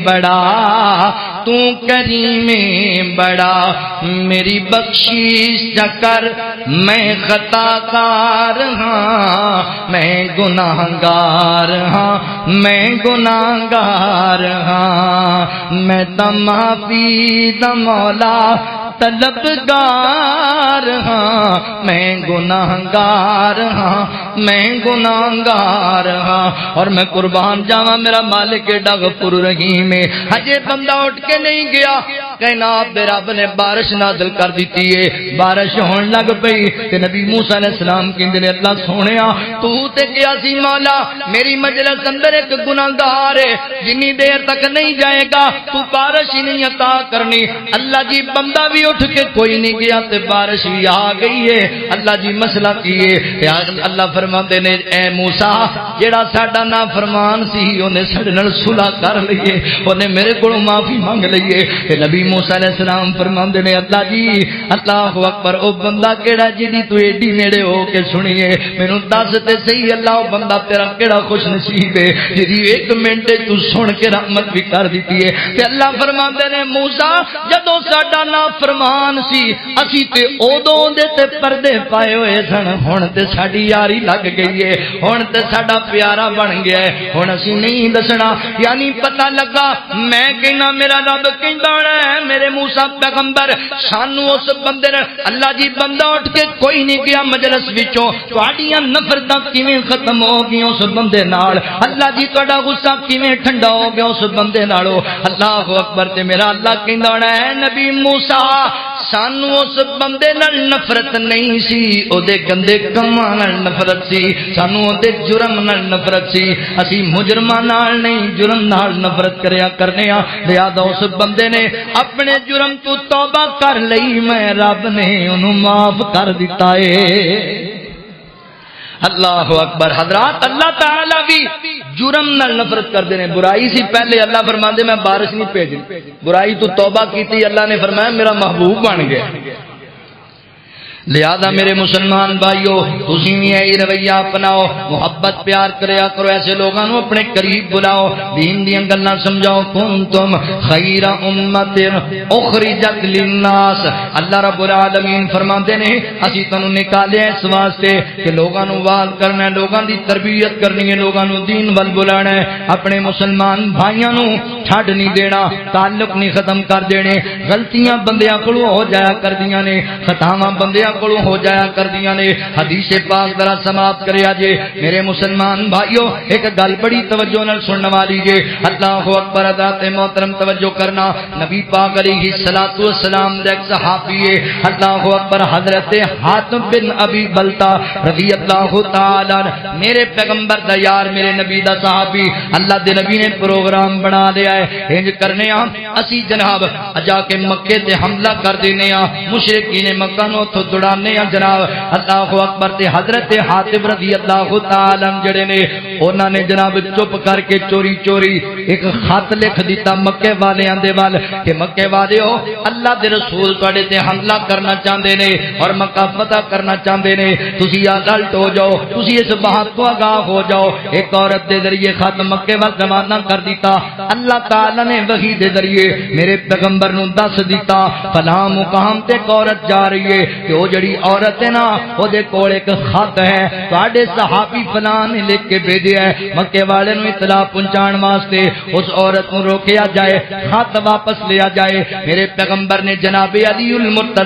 بڑا تو کریم بڑا میری بخشش کر میں خطا کار ہاں میں گناہگار ہاں میں گناہگار ہاں میں تا معافی دا مولا طلبگار ہاں میں گناہگار ہاں میں گناہگار ہاں اور میں قربان جاواں میرا مالک ایڈا غفور رحیم ہے ہجے بندہ اٹھ کے نہیں گیا کائنات دے رب نے بارش نازل کر دیتی ہے بارش ہون لگ پئی تے نبی موسیٰ علیہ السلام کہندے نے اللہ سونیا تو تے کیا سی مولا میری مجلس اندر ایک گناہگار ہے جنی دیر تک نہیں جائے گا تو بارش ہی نہیں عطا کرنی اللہ جی بندہ بھی اٹھ کے کوئی نہیں گیا تے بارش بھی آ گئی ہے اللہ جی مسئلہ کیے اللہ فرماتے نے اے موسیٰ جیڑا ساڈا نافرمان سی اونے ساڈے نال صلح کر لئیے اونے میرے کولوں معافی مانگ لئیے تے نبی موسیٰ علیہ السلام فرماندے نے اللہ جی اللہ اکبر او بندہ کیڑا جدی تو ایڈی نیڑے ہو کے سنیے مینوں دس تے صحیح اللہ او بندہ تیرا کیڑا خوش نصیب ہے جدی ایک منٹ تو سن کے رحمت بھی کر دیتی ہے تے اللہ فرماندے نے موسیٰ جدوں ساڈا نافرمان سی اسی تے اودوں دے تے پردے پائے ہوئے سن ہن تے ساڈی یاری لگ گئی ہے ہن تے ساڈا پیارا بن گیا ہے ہن اسی نہیں دسنا یعنی پتہ لگا میں کہنا میرا رب کہندا ہے میرے موسیٰ پیغمبر سانو اس بندے نے اللہ جی بندہ اٹھ کے کوئی نہیں گیا مجلس وچوں تہاڈیاں نفرتاں کیویں ختم ہو گئیں اس بندے نال اللہ جی تہاڈا غصہ کیویں ٹھنڈا ہو گیا اس بندے نالوں اللہ اکبر تے میرا اللہ کہندا ہے نبی موسیٰ سانو اس بندے نال نفرت نہیں سی او دے گندے کماں نال نفرت سی سانو او دے جرم نال نفرت سی اسی مجرماں نال نہیں جرم نال نفرت کریا کرنے آ لہذا اس بندے نے اپنے جرم تو توبہ کر لئی میں رب نے انہوں معاف کر دیتا ہے اللہ اکبر حضرات اللہ تعالی بھی جرم نال نفرت کر دینے برائی سی پہلے اللہ فرماندے میں بارش نہیں بھیجنی برائی تو توبہ کیتی اللہ نے فرمایا میرا محبوب بن گیا لہذا میرے مسلمان بھائیو تسی بھی یہی رویہ اپناؤ محبت پیار کریا کرو ایسے لوگاں نو اپنے قریب بلاؤ دین دیاں گلاں سمجھاؤ کنتم خیر امت اخرجت للناس اللہ رب العالمین فرماتے نے اسی تانوں نکالے اس واسطے کہ لوگاں نو واز کرنا ہے لوگاں دی تربیت کرنی ہے لوگاں نو دین ول بلانا ہے اپنے مسلمان بھائیاں نو چھڈ نہیں دینا تعلق نہیں ختم کر دینے غلطیاں بندیاں کولوں ہو جایا کردیاں نے خطاواں بندیاں کولوں ہو جایا کردیاں نے حدیث پاک ذرا سماعت کریا جے میرے مسلمان بھائیو ایک گل بڑی توجہ نال سنن والی جے اللہ اکبر حضرات محترم توجہ کرنا نبی پاک علیہ الصلوۃ والسلام دے ایک صحابی ہے اللہ اکبر حضرت حاتم بن ابی بلتا رضی اللہ تعالی عنہ میرے پیغمبر دا یار میرے نبی دا صحابی اللہ دے نبی نے پروگرام بنا لیا ہے انج کرنے ہاں اسی جناب اجا کے مکے تے حملہ کر دینے ہاں مشرکین مکہ نو تو چھڑانے ہیں جناب اللہ اکبر تے حضرت حاتب رضی اللہ تعالی عنہ جڑے نے انہاں نے جناب چپ کر کے چوری چوری ایک خط لکھ دیتا مکے والیاں دے وال کہ مکے والیو اللہ دے رسول تواڈے تے حملہ کرنا چاہندے نے اور مکہ فتح کرنا چاہندے نے تسی الرٹ ہو جاؤ تسی اس بات تو آگاہ ہو جاؤ ایک عورت دے ذریعے خط مکے وال روانہ کر دیتا اللہ تعالی نے وحی دے ذریعے میرے پیغمبر نو دس دیتا فلاں مقام تے ایک عورت جا رہی ہے کہ وہ جڑی عورت ہے نا او دے کول ایک خط ہے تواڈے صحابی فلاں نے لکھ کے بھیجیا ہے مکے والے نو اطلاع پہنچان واسطے اس عورت کو روکیا جائے خط واپس لیا جائے میرے پیغمبر نے جناب علی المرتضی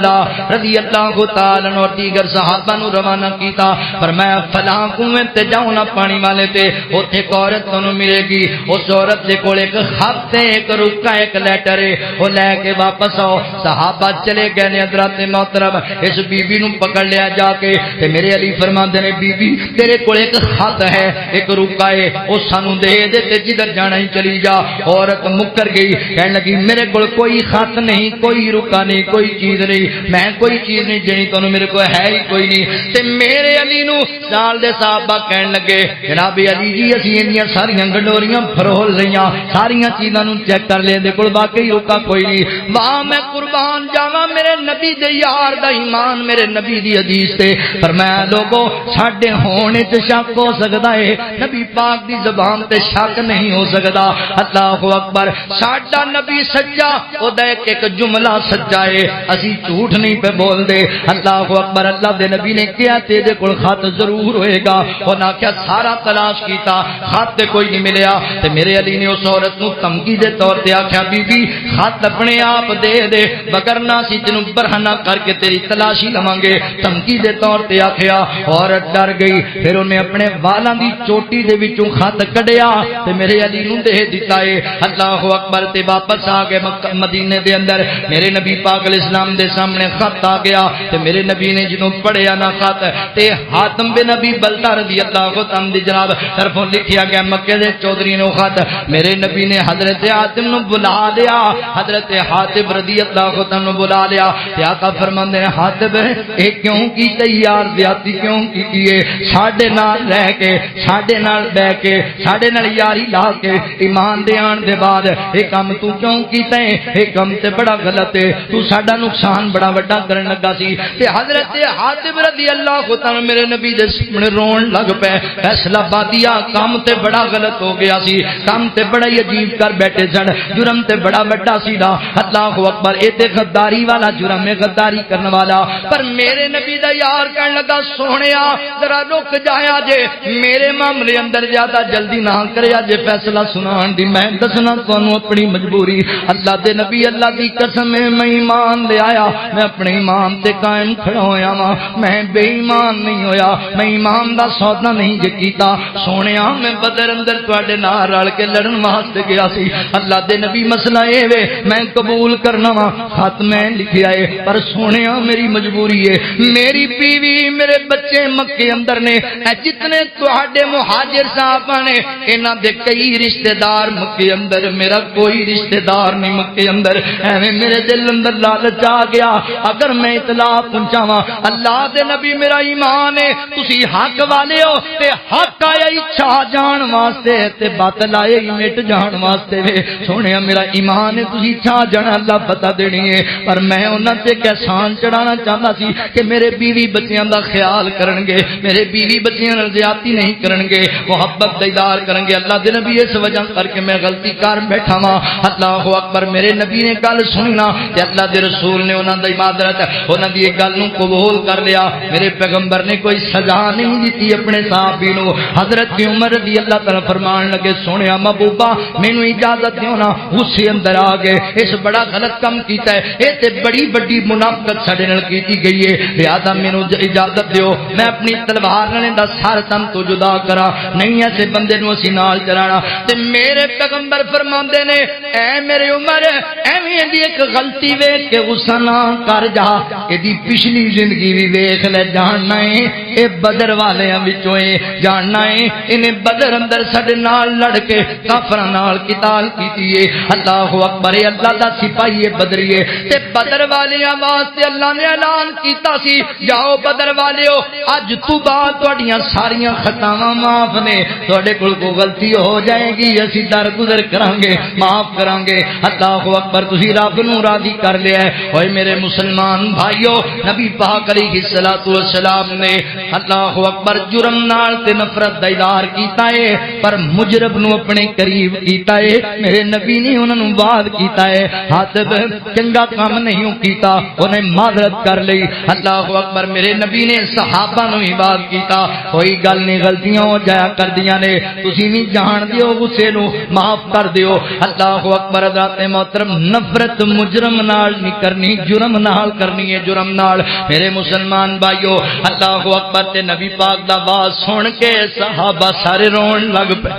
رضی اللہ تعالی عنہ اور دیگر صحابہ نو روانہ کیتا فرمایا فلاں کنویں تے جاؤ نا پانی والے تے اوتھے ایک عورت تانوں ملے گی اس عورت دے کول ایک خط تے ایک رکا ایک لیٹر ہے او لے کے واپس آؤ صحابہ چلے گئے نے حضرت محترم اس بی بی نو پکڑ لیا جا کے تے میرے علی فرماندے نے بی بی تیرے کول ایک خط ہے ایک رکا ہے او سانو دے دے تے جدھر جانا ہی چلی جا عورت مکر گئی کہنے لگی میرے کول کوئی خط نہیں کوئی رکا نہیں کوئی چیز نہیں میں کوئی چیز نہیں جنی تانوں میرے کو ہے ہی کوئی نہیں تے میرے علی نو نال دے صحابہ کہن لگے جناب علی جی اسی انیاں ساریاں گنڈوریاں فرول رہیاں ساریاں چیزاں نو چیک کر لے دے کول واقعی رکا کوئی نہیں واہ میں قربان جاواں میرے نبی دے یار دا ایمان میرے نبی دی حدیث تے فرمایا لوگو ساڈے ہونے تے شک ہو سکدا ہے نبی پاک دی زبان تے شک نہیں ہو سکدا اللہ اکبر ساڈا نبی سچا او دا ایک جملہ سچا ہے اسی جھوٹ نہیں پہ بول دے اللہ اکبر اللہ دے نبی نے کیا تیرے کول خط ضرور ہوئے گا انہاں کیا سارا تلاش کیتا خط تے کوئی نہیں ملیا تے میرے علی نے اس عورت نو تمکی دے طور تے آکھیا بی بی خط اپنے آپ دے دے وگرنہ سی تینوں برہنہ کر کے تیری تلاشی لواں گے تمکی دے طور تے آکھیا عورت ڈر گئی پھر انہیں اپنے والاں دی چوٹی دے وچوں خط کڈیا تے میرے علی نو دے دتا ہے اللہ اکبر تے واپس آ گئے مدینے دے اندر میرے نبی پاک علیہ السلام دے سامنے خط آ گیا تے میرے نبی نے جدوں پڑھیا نا خط تے حاتم بن نبی بلتا رضی اللہ عنہ دی جناب طرفوں لکھیا گیا مکے دے چودھری نو خط میرے نبی نے حضرت حاتم نو بلا لیا حضرت حاتم رضی اللہ عنہ نو بلا لیا تے آقا فرماندے نے حاتم اے کیوں کی تیار زیادتی کیوں کیے ساڈے نال رہ کے ساڈے نال بیٹھ کے ساڈے نال یاری لا کے ایمان دے آن دے بعد اے کم تو کیوں کیتا ہے اے کم تے بڑا غلط ہے تو ساڈا نقصان بڑا بڑا کرن لگا سی تے حضرت حاتم رضی اللہ عنہ میرے نبی دے سامنے رون لگ پے فیصلہ بادیا کم تے بڑا غلط ہو گیا سی کم تے بڑا عجیب کر بیٹھے سن جرم تے بڑا بڑا سی دا اللہ اکبر اے تے غداری والا جرم ہے غداری کرنے والا پر میرے نبی دا یار کہن لگا سونیا ذرا رک جایا جے میرے معاملے اندر زیادہ جلدی نہ کریا جے فیصلہ سنان دی میں دسنا تانوں اپنی مجبوری اللہ دے نبی اللہ دی قسم میں ایمان لے آیا میں اپنے ایمان تے قائم کھڑا ہویا وا میں بے ایمان نہیں ہویا میں ایمان دا سودا نہیں جے کیتا سونیا میں بدر اندر تواڈے نال رل کے لڑن واسطے گیا سی اللہ دے نبی مسئلہ اے وے میں قبول کرنا وا خط میں لکھیا اے پر سونیا میری مجبوری ہے میری بیوی میرے بچے مکے اندر نے جتنے تواڈے مہاجر صاحب نے انہاں دے کئی رشتہ دار مکے اندر میرا کوئی رشتہ دار نہیں مکے اندر ایویں میرے دل اندر لالچ آ گیا اگر میں اطلاع پہنچاواں اللہ دے نبی میرا ایمان ہے تسی حق والے ہو تے حق آیا ہی چھا جان واسطے تے باطل آیا ہی مٹ جان واسطے وے سونیا میرا ایمان ہے تسی چھا جانا اللہ پتہ دینی ہے پر میں انہاں تے احسان چڑھانا چاہتا سی کہ میرے بیوی بچیاں دا خیال کرن گے میرے بیوی بچیاں نال زیادتی نہیں کرن گے محبت دیدار کرن گے اللہ دے نبی اس وجہ کر کے میں غلطی کر بیٹھا ہاں اللہ اکبر میرے نبی نے گل سننا تے اللہ دے رسول نے انہاں دی معذرت انہاں دی گل نو قبول کر لیا میرے پیغمبر نے کوئی سزا نہیں دتی اپنے صحابی نو حضرت عمر رضی اللہ تعالی فرمان لگے سونیا محبوبہ مینوں اجازت دیو نا غصے اندر آ گئے اس بڑا غلط کم کیتا ہے اے تے بڑی بڑی منافقت ساڈے نال کیتی گئی ہے لہذا مینوں اجازت دیو میں اپنی تلوار نال دا سر تن تو جدا کرا نہیں ایسے بندے نو اسی نال چلانا تے میرے پیغمبر فرماندے نے اے میرے عمر ایویں دی ایک غلطی ویکھ کے غصہ نہ کر جا ایدی پچھلی زندگی بھی ویکھ لے جاننا ہے اے بدر والیاں وچوں اے جاننا ہے انہیں بدر اندر ساڈے نال لڑ کے کافراں نال قتال کیتی ہے اللہ اکبر اللہ دا سپاہی بدری ہے تے بدر والیاں واسطے اللہ نے اعلان اعلان کیتا سی جاؤ بدر والیو اج تو بعد تہاڈیاں ساریاں خطاواں معاف نے، تہاڈے کول کوئی غلطی ہو جائے گی اسی درگزر کران گے، معاف کران گے۔ اللہ اکبر، تسی رب نو راضی کر لیا ہے۔ اوئے میرے مسلمان بھائیو، نبی پاک علیہ الصلوۃ والسلام نے اللہ اکبر جرم نال تے نفرت دا اظہار کیتا ہے، پر مجرم نو اپنے قریب کیتا ہے۔ میرے نبی نے انہاں نو وعد کیتا ہے، حاتب چنگا کام نہیں کیتا، انہیں معذرت کر لئی۔ اللہ اکبر، میرے نبی نے صحابہ نو ہی وعد کیتا، کوئی گل نہیں، غلطیاں ہو جایا کردیاں نے، تسی بھی جان دیو غصے نو معاف کر دیو۔ اللہ اکبر، حضرات محترم، نفرت مجرم نال نہیں کرنی، جرم نال کرنی ہے، جرم نال۔ میرے مسلمان بھائیو، اللہ اکبر تے نبی پاک دا باز سن کے صحابہ سارے رون لگ پے،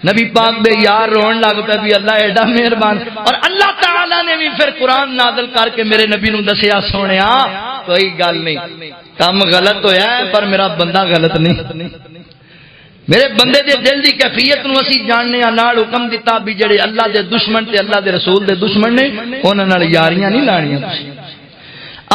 نبی پاک دے یار رون لگ پے بھی اللہ ایڈا مہربان۔ اور اللہ تعالی نے بھی پھر قرآن نازل کر کے میرے نبی نو دسیا، سونیا کوئی گل نہیں، کام غلط ہویا ہے پر میرا بندہ غلط نہیں، میرے بندے دے دل دی کیفیت نو اسی جاننے نال حکم دیتا بھی جڑے اللہ دے دشمن تے اللہ دے رسول دے دشمن نے انہاں نال یاریاں نہیں لانیاں،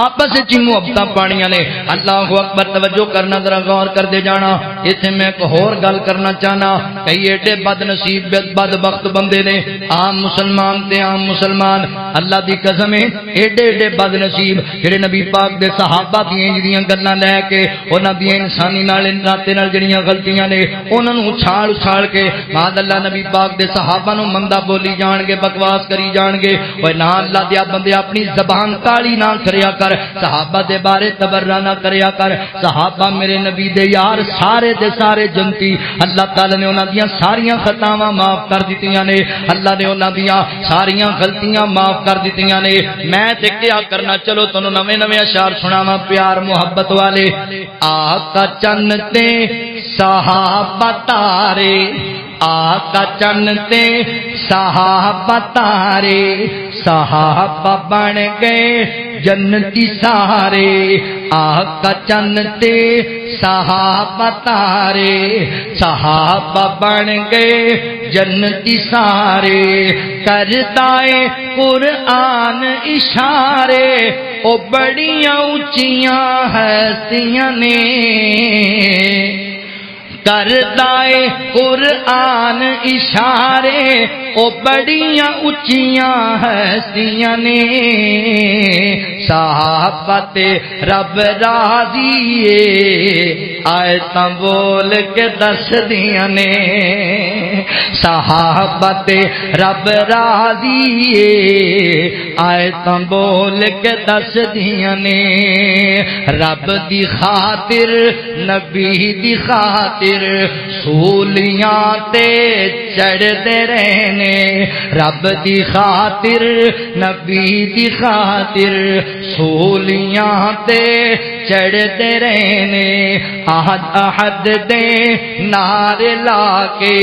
آپس وچ محبتاں پانیاں نے۔ اللہ اکبر، توجہ کرنا، ذرا غور کر دے جانا۔ ایتھے میں ایک اور گل کرنا چاہنا، کئی ایڈے بد نصیب بدبخت بندے نے، عام مسلمان تے عام مسلمان، اللہ دی قسم ہے ایڈے ایڈے بد نصیب جڑے نبی پاک دے صحابہ دیاں گلاں لے کے انہاں دی انسانی نال ناتے نال جڑیاں غلطیاں نے انہاں نوں اچھال کے بعد اللہ نبی پاک دے صحابہ نوں مندا بولی جان گے، بکواس کری جان گے۔ اوے نہ اللہ دے بندے اپنی زبان کالی نہ کریا کر، صحابہ دے بارے تبرہ نہ کریا کر۔ صحابہ میرے نبی دے یار سارے دے سارے جنتی، اللہ تعالی نے انہاں دیاں ساریاں خطاواں معاف کر دتیاں نے، اللہ نے انہاں دیاں ساریاں غلطیاں معاف کر دتیاں نے۔ میں تے کیا کرنا، چلو تانوں نویں اشعار سناواں پیار محبت والے۔ آقا چنتے صحابہ تارے، آقا چنتے صحابہ تارے، صحابہ بن گئے جنتی سارے۔ آقا چنتے صحابہ تارے، صحابہ بن گئے جنتی سارے۔ کردائے قرآن اشارے، او بڑیاں اونچیاں ہستیاں نے، کردائے قرآن اشارے، او بڑیاں اونچیاں ہستیاں نے۔ صحابہ تے رب راضی آیتاں بول کے دس دیاں نے، صحابہ تے رب راضی آیتاں بول کے دس دیاں نے۔ رب دی خاطر نبی دی خاطر سولیاں تے چڑھتے رہنے، رب دی خاطر نبی دی خاطر سولیاں تے چڑھتے رہنے۔ احد احد دے نعرے لا کے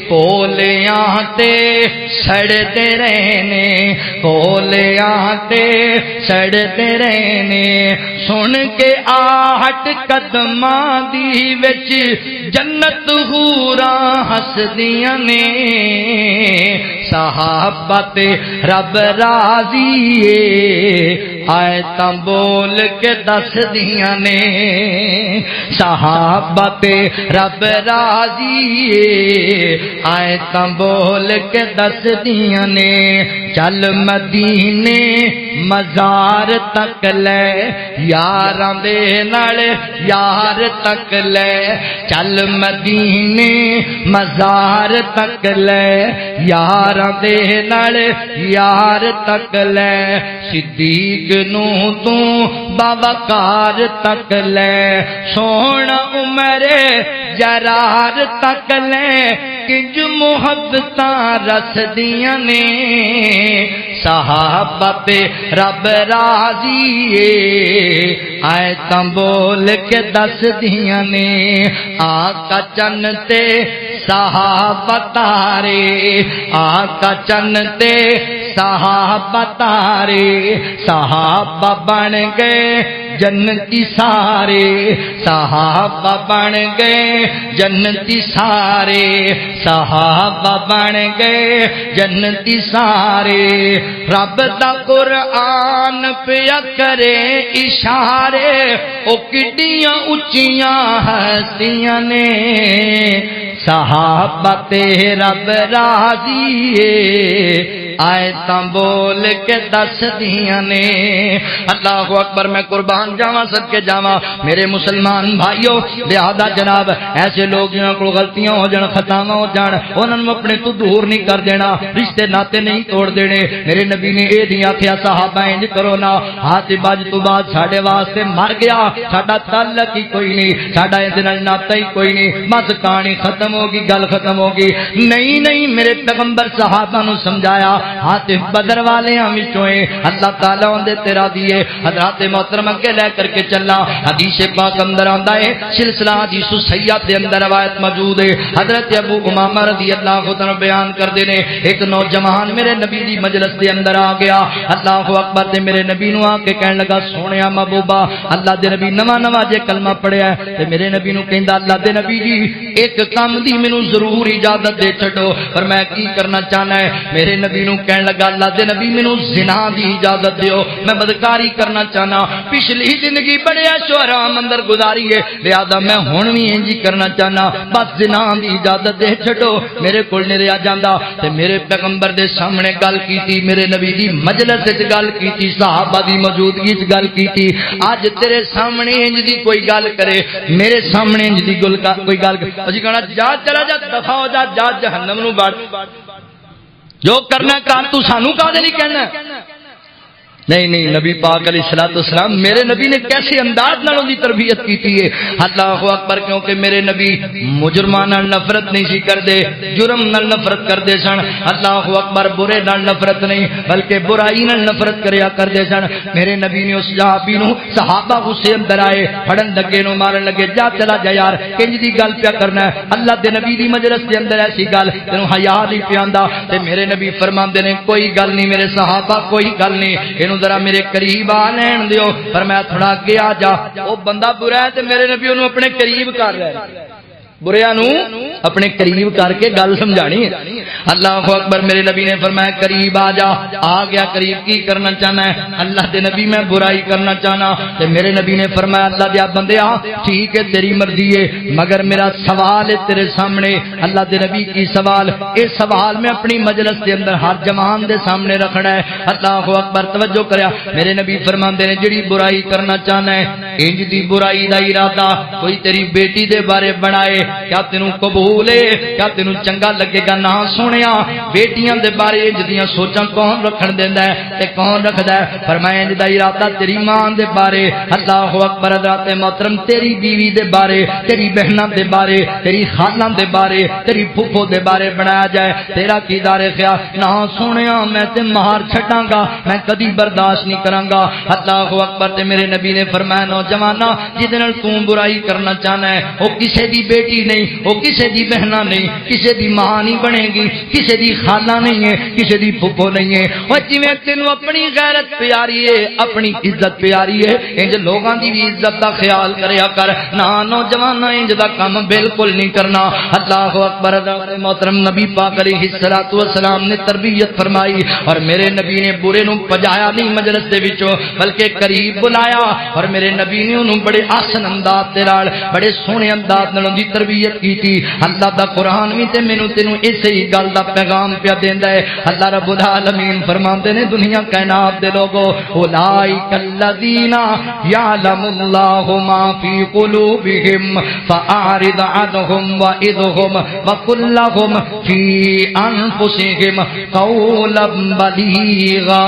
کولیاں تے سڑتے رہنے، کولیاں تے سڑتے رہنے۔ سن کے آہٹ قدماں دی وچ جنت حوراں ہسدیاں نے، صحابہ تے رب راضی آیتاں بول کے دس دیاں نے، صحابہ تے رب راضی آیتاں بول کے دس دیاں نے۔ چل مدینے مزار تک لے یاراں دے نال یار تک لے، چل مدینے مزار تک لے یاراں دے نال یار تک لے۔ صدیق نو تو باوقار تک لے، سونا عمر جرار تک لے، کنج محبتاں رس دیاں نے۔ صحابہ پہ رب راضی آیتاں بول کے دس دیاں نے۔ آقا چنتے صحابہ تارے، آقا چنتے صحابہ تارے، صحابہ بن گئے جنتی سارے صحابہ بن گئے جنتی سارے صحابہ بن گئے جنتی سارے رب دا قرآن پیا کرے اشارے او کڈیاں اچیاں ہستیاں نے صحابہ تے رب راضی ہے آیتاں بول کے دس دیاں نے اللہ اکبر میں قربان جاواں صدقے جاواں میرے مسلمان بھائیو لہذا جناب ایسے لوگ جنہاں کو غلطیاں ہو جان خطاواں ہو جان انہاں نوں اپنے تو دور نہیں کر دینا رشتے ناتے نہیں توڑ دینے میرے نبی نے اے نہیں آکھیا صحابہ انج کرو نا حاتب اج تو بعد ساڈے واسطے مر گیا ساڈا تعلق ہی کوئی نہیں ساڈا اس نال ناتا ہی کوئی نہیں بس کہانی ختم ہوگی گل ختم ہوگی نہیں نہیں میرے پیغمبر صحابہ نوں سمجھایا حاتف بدر والے وچوں اللہ تعالی اندے تیرا دیے حضرات محترم اگے لے کر کے چلا حدیث پاک اندر آندا ہے سلسلہ حدیث صحیح دے اندر روایت موجود ہے حضرت ابو امامہ رضی اللہ عنہ بیان کردے نے ایک نوجوان میرے نبی دی مجلس دے اندر آ گیا اللہ اکبر تے میرے نبی نو آ کے کہن لگا سونیا محبوبا اللہ دے نبی نواں نواں جے کلمہ پڑھیا ہے تے میرے نبی نو کہندا اللہ دے نبی جی ایک کام دی مینوں ضرور اجازت دے چھڈو پر میں کی کرنا چاہنا ہے میرے نبی نو کہن لگا اللہ دے نبی مینوں زنا دی اجازت دیو میں بدکاری کرنا چاہنا پچھلی زندگی بڑے عیش و آرام اندر گزاری ہے لہذا میں ہن وی انج کرنا چاہنا بس زنا دی اجازت دے چھڈو میرے کول نہیں رہیا جاندا تے میرے پیغمبر دے سامنے گل کیتی میرے نبی دی مجلس وچ گل کیتی صحابہ دی موجودگی وچ گل کیتی اج تیرے سامنے انج دی کوئی گل کرے میرے سامنے انج دی کوئی گل اسی کہنا جا چلا جا دفع ہو جا جہنم نو بڑ جو کرنا کر تو سانو کا نہیں کہنا نہیں نہیں نبی پاک علیہ الصلوۃ والسلام میرے نبی نے کیسے انداز نال دی تربیت کیتی ہے اللہ اکبر کیونکہ میرے نبی مجرمان نال نفرت نہیں سی کردے جرم نال نفرت کردے سن اللہ اکبر برے نال نفرت نہیں بلکہ برائی نال نفرت کریا کردے سن میرے نبی نے اس صحابی نو صحابہ غصے اندر آئے پھڑن لگے نو مارن لگے جا چلا جا یار کنج دی گل پیا کرنا ہے اللہ دے نبی دی مجلس دے اندر ایسی گل تینوں حیا نہیں پیاندا تے میرے نبی فرماندے نے کوئی گل نہیں میرے صحابہ کوئی گل نہیں ذرا میرے قریب آ لین دیو پر میں تھوڑا اگے آ جا وہ بندہ برا ہے تے میرے نبی انہوں اپنے قریب کر رہے ہیں بریاں نو اپنے قریب کر کے گل سمجھانی ہے اللہ اکبر میرے نبی نے فرمایا قریب آ جا آ گیا قریب کی کرنا چاہنا ہے اللہ دے نبی میں برائی کرنا چاہنا تے میرے نبی نے فرمایا اللہ دے بندیا ٹھیک ہے تیری مرضی ہے مگر میرا سوال ہے تیرے سامنے اللہ دے نبی کی سوال اے سوال میں اپنی مجلس دے اندر ہر جوان دے سامنے رکھنا ہے اللہ اکبر توجہ کریا میرے نبی فرماندے نے جڑی برائی کرنا چاہنا ہے انج دی برائی دا ارادہ کوئی تیری بیٹی دے بارے بنائے کیا تینوں قبول ہے کیا تینوں چنگا لگے گا نہ سونیا بیٹیاں دے بارے انج دیاں سوچاں کون رکھن دیندا ہے تے کون رکھدا ہے فرمایا انج دا ارادہ تیری ماں دے بارے اللہ اکبر حضرات محترم تیری بیوی دے بارے تیری بہناں دے بارے تیری خالہ دے بارے تیری پھپھو دے بارے بنایا جائے تیرا کی دار خیال نہ سونیا میں تے مار چھڈاں گا میں کدی برداشت نہیں کراں گا اللہ اکبر تے میرے نبی نے فرمایا نوجوانا جس نال تو برائی کرنا چاہنا ہے او کسے دی بیٹی نہیں وہ کسے دی بہنا نہیں کسے دی ماں نہیں بنے گی کسے دی خالہ نہیں ہے کسے دی پھپھو نہیں ہے وہ جویں تینوں اپنی غیرت پیاری ہے اپنی عزت پیاری ہے انج لوگاں دی بھی عزت دا خیال کریا کر نہ نوجوان انج دا کام بالکل نہیں کرنا اللہ اکبر محترم نبی پاک علیہ الصلوۃ والسلام نے تربیت فرمائی اور میرے نبی نے برے نو پجایا نہیں مجلس دے وچوں بلکہ قریب بلایا اور میرے نبی نے انہوں بڑے آسن انداز دے نال بڑے سونے انداز نال دی تربیت کی تھی اللہ دا قرآن بھی تے مینوں تینوں اسی ہی گل دا پیغام پیا دیندا ہے اللہ رب العالمین فرماندے نے دنیا کائنات دے لوگو اولئک الذین یعلم اللہ ما فی قلوبہم فاعرض عنہم وعظہم وقل لہم فی انفسہم قولا بلیغا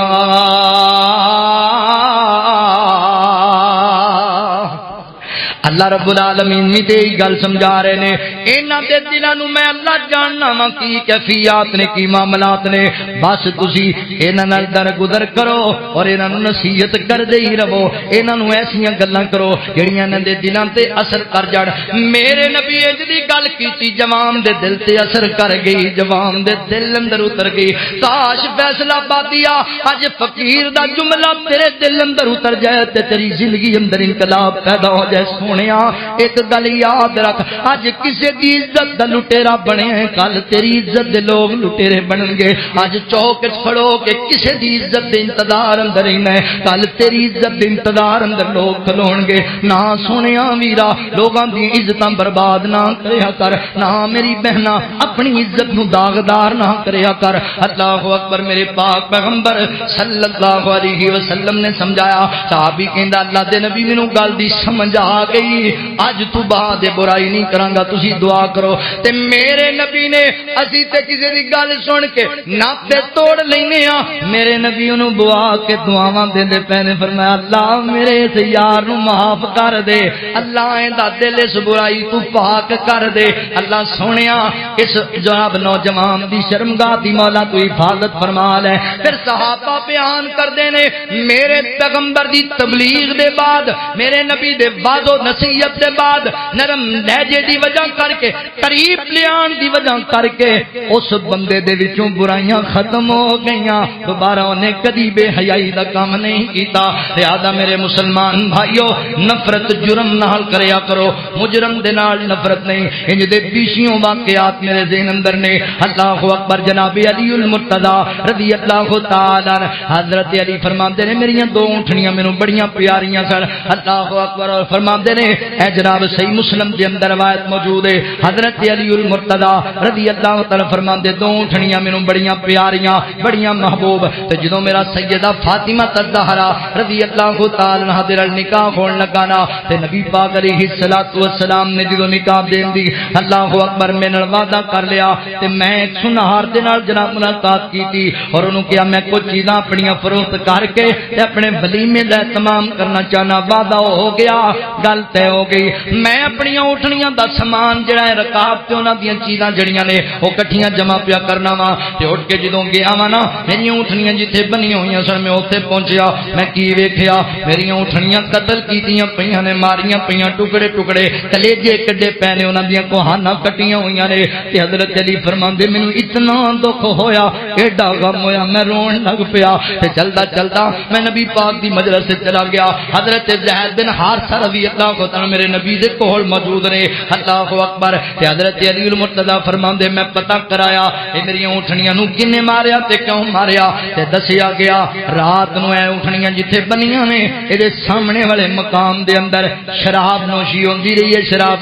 اللہ رب العالمین بھی تے گل سمجھا رہے نے انہاں دے دلاں نوں میں اللہ جاننا وا کی کیفیات نے کی معاملات نے بس تسی انہاں نال درگزر کرو اور انہاں نوں نصیحت کردے ہی رہو انہاں نوں ایسیاں گلاں کرو جڑیاں انہاں دے دلاں تے اثر کر جان میرے نبی اج دی گل کیتی جوان دے دل تے اثر کر گئی جوان دے دل اندر اتر گئی کاش فیصلہ بادیا اج فقیر دا جملہ تیرے دل اندر اتر جائے تے تیری زندگی اندر انقلاب پیدا ہو جائے سونیا ایک گل یاد رکھ اج کسے دی عزت دا لٹیرا بنے ہیں کل تیری عزت دے لوگ لٹیرے بنن گے اج چوک کھڑو کہ کسے دی عزت دے انتظار اندر ہی میں کل تیری عزت دے انتظار اندر لوگ کھلون گے نہ سونیا ویرا لوگاں دی عزتاں برباد نہ کریا کر نہ میری بہنا اپنی عزت نو داغدار نہ کریا کر اللہ اکبر میرے پاک پیغمبر صلی اللہ علیہ وسلم نے سمجھایا صحابی کہندا اللہ دے نبی مینوں گل دی سمجھ آ گئی اج تو بعد برائی نہیں کراں گا تسی دعا کرو تے میرے نبی نے اسی تے کسی دی گل سن کے ناپے توڑ لینے ہاں میرے نبی انہوں بوا کے دعاواں دیندے پے نے فرمایا اللہ میرے اس یار نو معاف کر دے اللہ ایندا دل اس برائی تو پاک کر دے اللہ سونیا اس جناب نوجوان دی شرمگاہ دی مولا تو حفاظت فرما لے پھر صحابہ بیان کردے نے میرے پیغمبر دی تبلیغ دے بعد میرے نبی دے وعد و نصیحت دے بعد نرم لہجے دی وجہ کر کے قریب لیان دی وجہ کر کے اس بندے دے وچوں برائیاں ختم ہو گئیاں دوبارہ انہیں کدی بے حیائی دا کام نہیں کیتا لہذا میرے مسلمان بھائیو نفرت جرم نال کریا کرو مجرم دے نال نفرت نہیں انج دے پیشیوں واقعات میرے ذہن اندر نے اللہ اکبر جناب علی المرتضی رضی اللہ تعالی عنہ حضرت علی فرماندے نے میریاں دو اونٹھنیاں مینوں بڑیاں پیاریاں سن اللہ اکبر اور فرماندے نے اے جناب صحیح مسلم دے اندر روایت موجود ہے حضرت علی المرتضی رضی اللہ تعالی فرماندے دو اونٹھنیاں مینوں بڑیاں پیاریاں بڑیاں محبوب تے جدوں میرا سیدہ فاطمہ الزہرا رضی اللہ تعالی عنہا دے نال نکاح ہون لگا نا تے نبی پاک علیہ الصلوۃ والسلام نے جدوں نکاح دین دی اللہ اکبر میں نال وعدہ کر لیا تے میں ایک سنہار دے نال جناب ملاقات کیتی اور انہوں کہا میں کچھ چیزاں اپنیاں فروخت کر کے تے اپنے ولیمے دا اہتمام کرنا چاہنا وعدہ ہو گیا گل طے ہو گئی میں اپنی اٹھنیاں دا سامان جڑا ہے رکاب تے انہاں دیاں چیزاں جڑیاں نے او کٹھیاں جمع پیا کرنا وا تے اٹھ کے جدوں گیا وا نا میری اٹھنیاں جتھے بنیاں ہوئیاں سن میں اوتھے پہنچیا میں کی ویکھیا میری اٹھنیاں قتل کیتیاں پیاں نے ماریاں پیاں ٹکڑے ٹکڑے کلیجے کڈے پے نے انہاں دیاں کوہاناں کٹیاں ہوئیاں نے تے حضرت علی فرماندے مینوں اتنا دکھ ہویا ایڈا غم ہویا میں رون لگ پیا تے چلدا چلدا میں نبی پاک دی مجلس تے چلا گیا حضرت زید بن حارثہ رضی اللہ تعالی میرے نبی دے کول موجود نے اللہ اکبر تے حضرت علی المرتضی فرماندے میں پتہ کرایا اے میری اونٹھنیاں نو کنے ماریا تے کیوں ماریا تے دسیا گیا رات نو اے اونٹھنیاں جتھے بنیاں نے اے دے سامنے والے مقام دے اندر شراب نوشی ہوندی رہی ہے شراب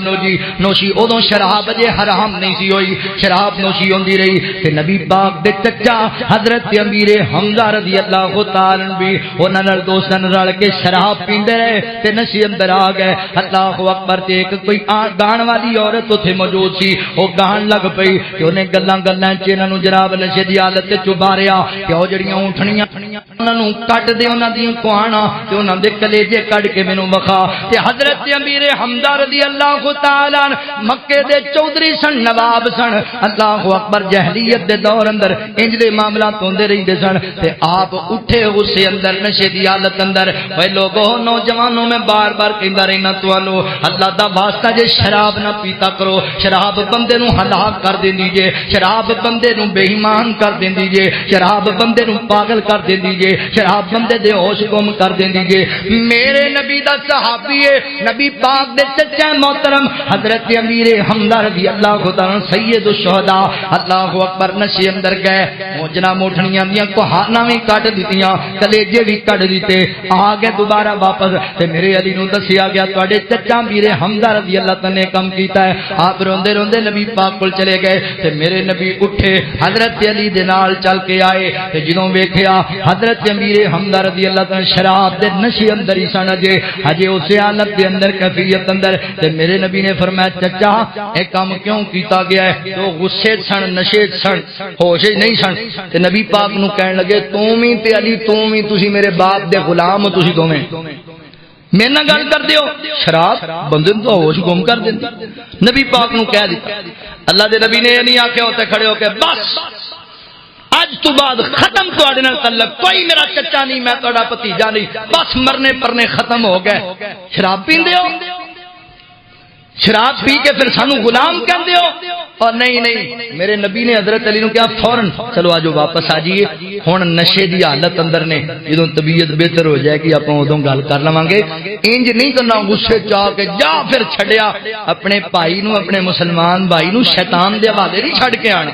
نوشی اودوں شراب اجے حرام نہیں سی ہوئی شراب نوشی ہوندی رہی تے نبی پاک دے چچا حضرت امیر حمزہ رضی اللہ تعالی عنہ بھی انہاں نال دوستاں رل کے شراب پیندے رہے تے نشے اندر آ گئے اللہ اکبر تے ایک کوئی گان والی عورت اوتھے موجود سی او گان لگ پئی تے اونے گلاں چ انہاں نوں جناب نشے دی حالت تے چباریا تے او جڑیاں اونٹھنیاں انہاں نوں کٹ دے انہاں دی کوہانا تے انہاں دے کلیجے کڈ کے مینوں وکھا تے حضرت امیر حمزہ رضی اللہ تعالی عنہ مکے دے چودھری سن نواب سن اللہ اکبر جہلیت دے دور اندر انج دے معاملات ہوندے رہندے سن تے آپ اٹھے غصے اندر نشے دی حالت اندر اے لوگو نوجوانوں میں بار بار کہندا رہنا تانوں اللہ دا واسطہ جے شراب نہ پیتا کرو شراب بندے نوں ہلاک کر دیندی جے شراب بندے نوں بے ایمان کر دیندی جے شراب بندے نوں پاگل کر دیندی جے شراب بندے دے ہوش گم کر دیندی جے میرے نبی دا صحابی ہے نبی پاک دے چچا محترم حضرت امیر حمزہ رضی اللہ تعالی سید الشہداء اللہ اکبر نشے اندر گئے موجنا موٹھنیاں دیاں کوہاناں وی کٹ دتیاں کلیجے وی کٹ دتے آ گئے دوبارہ واپس تے میرے علی نوں دسیا گیا تواڈے چچا امیر حمزہ رضی اللہ تعالی نے کم کیتا ہے آپ روندے روندے نبی پاک کول چلے گئے تے میرے نبی اٹھے حضرت علی دے نال چل کے آئے تے جدوں ویکھیا حضرت امیر حمزہ رضی اللہ تعالی شراب دے نشے اندر ہی سن اجے اسی حالت دے اندر کیفیت اندر تے میرے نبی نے فرمایا چچا اے کام کیوں کیتا گیا ہے تو غصے سن نشے سن ہوش نہیں سن تے نبی پاک نو کہن لگے تو وی تے علی تو وی تسی میرے باپ دے غلام تسی دوویں میرے نال گل کر دیو شراب بندے نوں ہوش گم کر دیندی نبی پاک نوں کہہ دیتا اللہ دے نبی نے یہ نہیں آکھیا ہوتے کھڑے ہو کے بس اج تو بعد ختم تواڈے نال تعلق کوئی میرا چچا نہیں میں تہاڈا بھتیجا نہیں بس مرنے پرنے ختم ہو گئے شراب پیندے ہو شراب پی کے پھر سانو غلام کہندے ہو اور نہیں میرے نبی نے حضرت علی نو کہا فوراً چلو آجو واپس آ جائیے ہن نشے دی حالت اندر نے جدوں طبیعت بہتر ہو جائے گی اپاں اودوں گل کر لواں گے انج نہیں کرنا غصے چا کے جا پھر چھڈیا اپنے بھائی نو اپنے مسلمان بھائی نو شیطان دے حوالے نہیں چھڈ کے آنا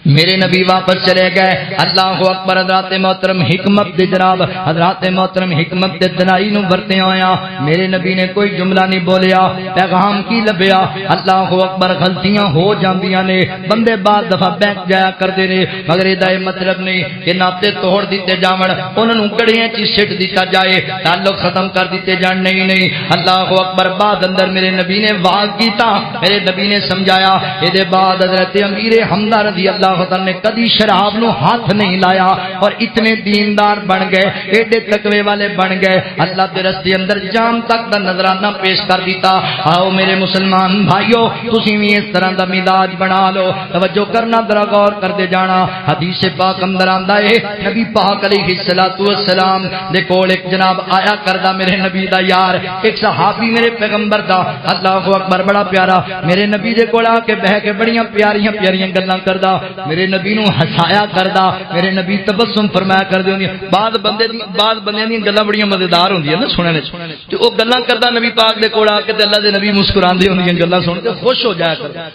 میرے نبی واپس چلے گئے اللہ اکبر حضرات محترم حکمت دے جناب حضرات محترم حکمت دے دنائی نو برتے آیا میرے نبی نے کوئی جملہ نہیں بولیا پیغام کی لبیا اللہ اکبر غلطیاں ہو جاندیاں نے بندے بعد دفعہ بیٹھ جایا کردے نے مگر یہ مطلب نہیں کہ ناطے توڑ دیتے جاون انہاں نوں گڑیاں چ سٹ دیتا جائے تعلق ختم کر دیتے جان نہیں اللہ اکبر بعد اندر میرے نبی نے واز کیتا میرے نبی نے سمجھایا اے دے بعد حضرت امیر حمزہ رضی اللہ نے کدی شراب نو ہاتھ نہیں لایا اور اتنے دیندار بن گئے ایڈے تقوی والے بن گئے اللہ کے رستے اندر جان تک دا نظرانہ پیش کر دیتا آؤ میرے مسلمان بھائیو تسی بھی اس طرح دا مزاج بنا لو توجہ کرنا ذرا غور کر دے جانا حدیث پاک اندر آندا ہے نبی پاک علیہ الصلوۃ والسلام دے کول ایک جناب آیا کردا میرے نبی دا یار ایک صحابی میرے پیغمبر دا اللہ اکبر بڑا پیارا میرے نبی دے کول آ کے بہ کے بڑیاں پیاریاں گلاں کردا میرے نبی نو ہسایا کردا میرے نبی تبسم فرمایا کردے ہوندی بعد بندے دی گلاں بڑیاں مزیدار ہوندیاں نا سننے وچ تے او گلاں کردا نبی پاک دے کول آ کے تے اللہ دے نبی مسکراندے ہوندیاں گلاں سن کے خوش ہو جایا کردا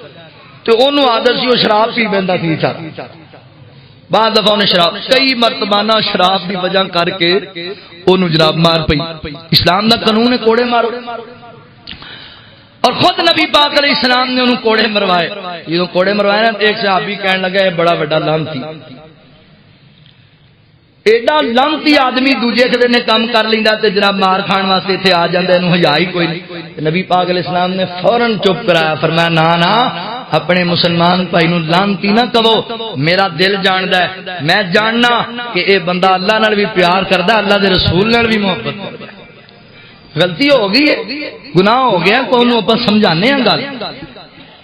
تے اونوں عادت سی او شراب پی بیندا سی چا بعد دفعہ انہیں شراب کئی مرتبہ شراب دی وجہ کر کے اونوں جناب مار پئی اسلام دا قانون ہے کوڑے مارو اور خود نبی پاک علیہ السلام نے انہوں کوڑے مروائے یہ کوڑے مروائے نا ایک صحابی کہنے لگا ہے بڑا بڑا لعنتی ایڈا لعنتی آدمی دوجے کدے نے کام کر لیندا تے جناب مار کھان واسطے ایتھے آ جاندا اینوں حیا ہی کوئی نہیں نبی پاک علیہ السلام نے فوراً چپ کرایا فرمایا نا اپنے مسلمان بھائی نو لعنتی نہ کہو میرا دل جاندا ہے میں جاننا کہ اے بندہ اللہ نال بھی پیار کردا اللہ دے رسول نال بھی محبت کردا غلطی ہو گئی ہے گناہ ہو گیا کو انہوں اپنا سمجھانے ہیں گل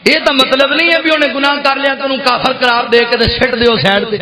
یہ تو مطلب نہیں ہے بھی انہیں گناہ کر لیا تو انہوں کافر قرار دے کے چھٹ دیو سائڈ تے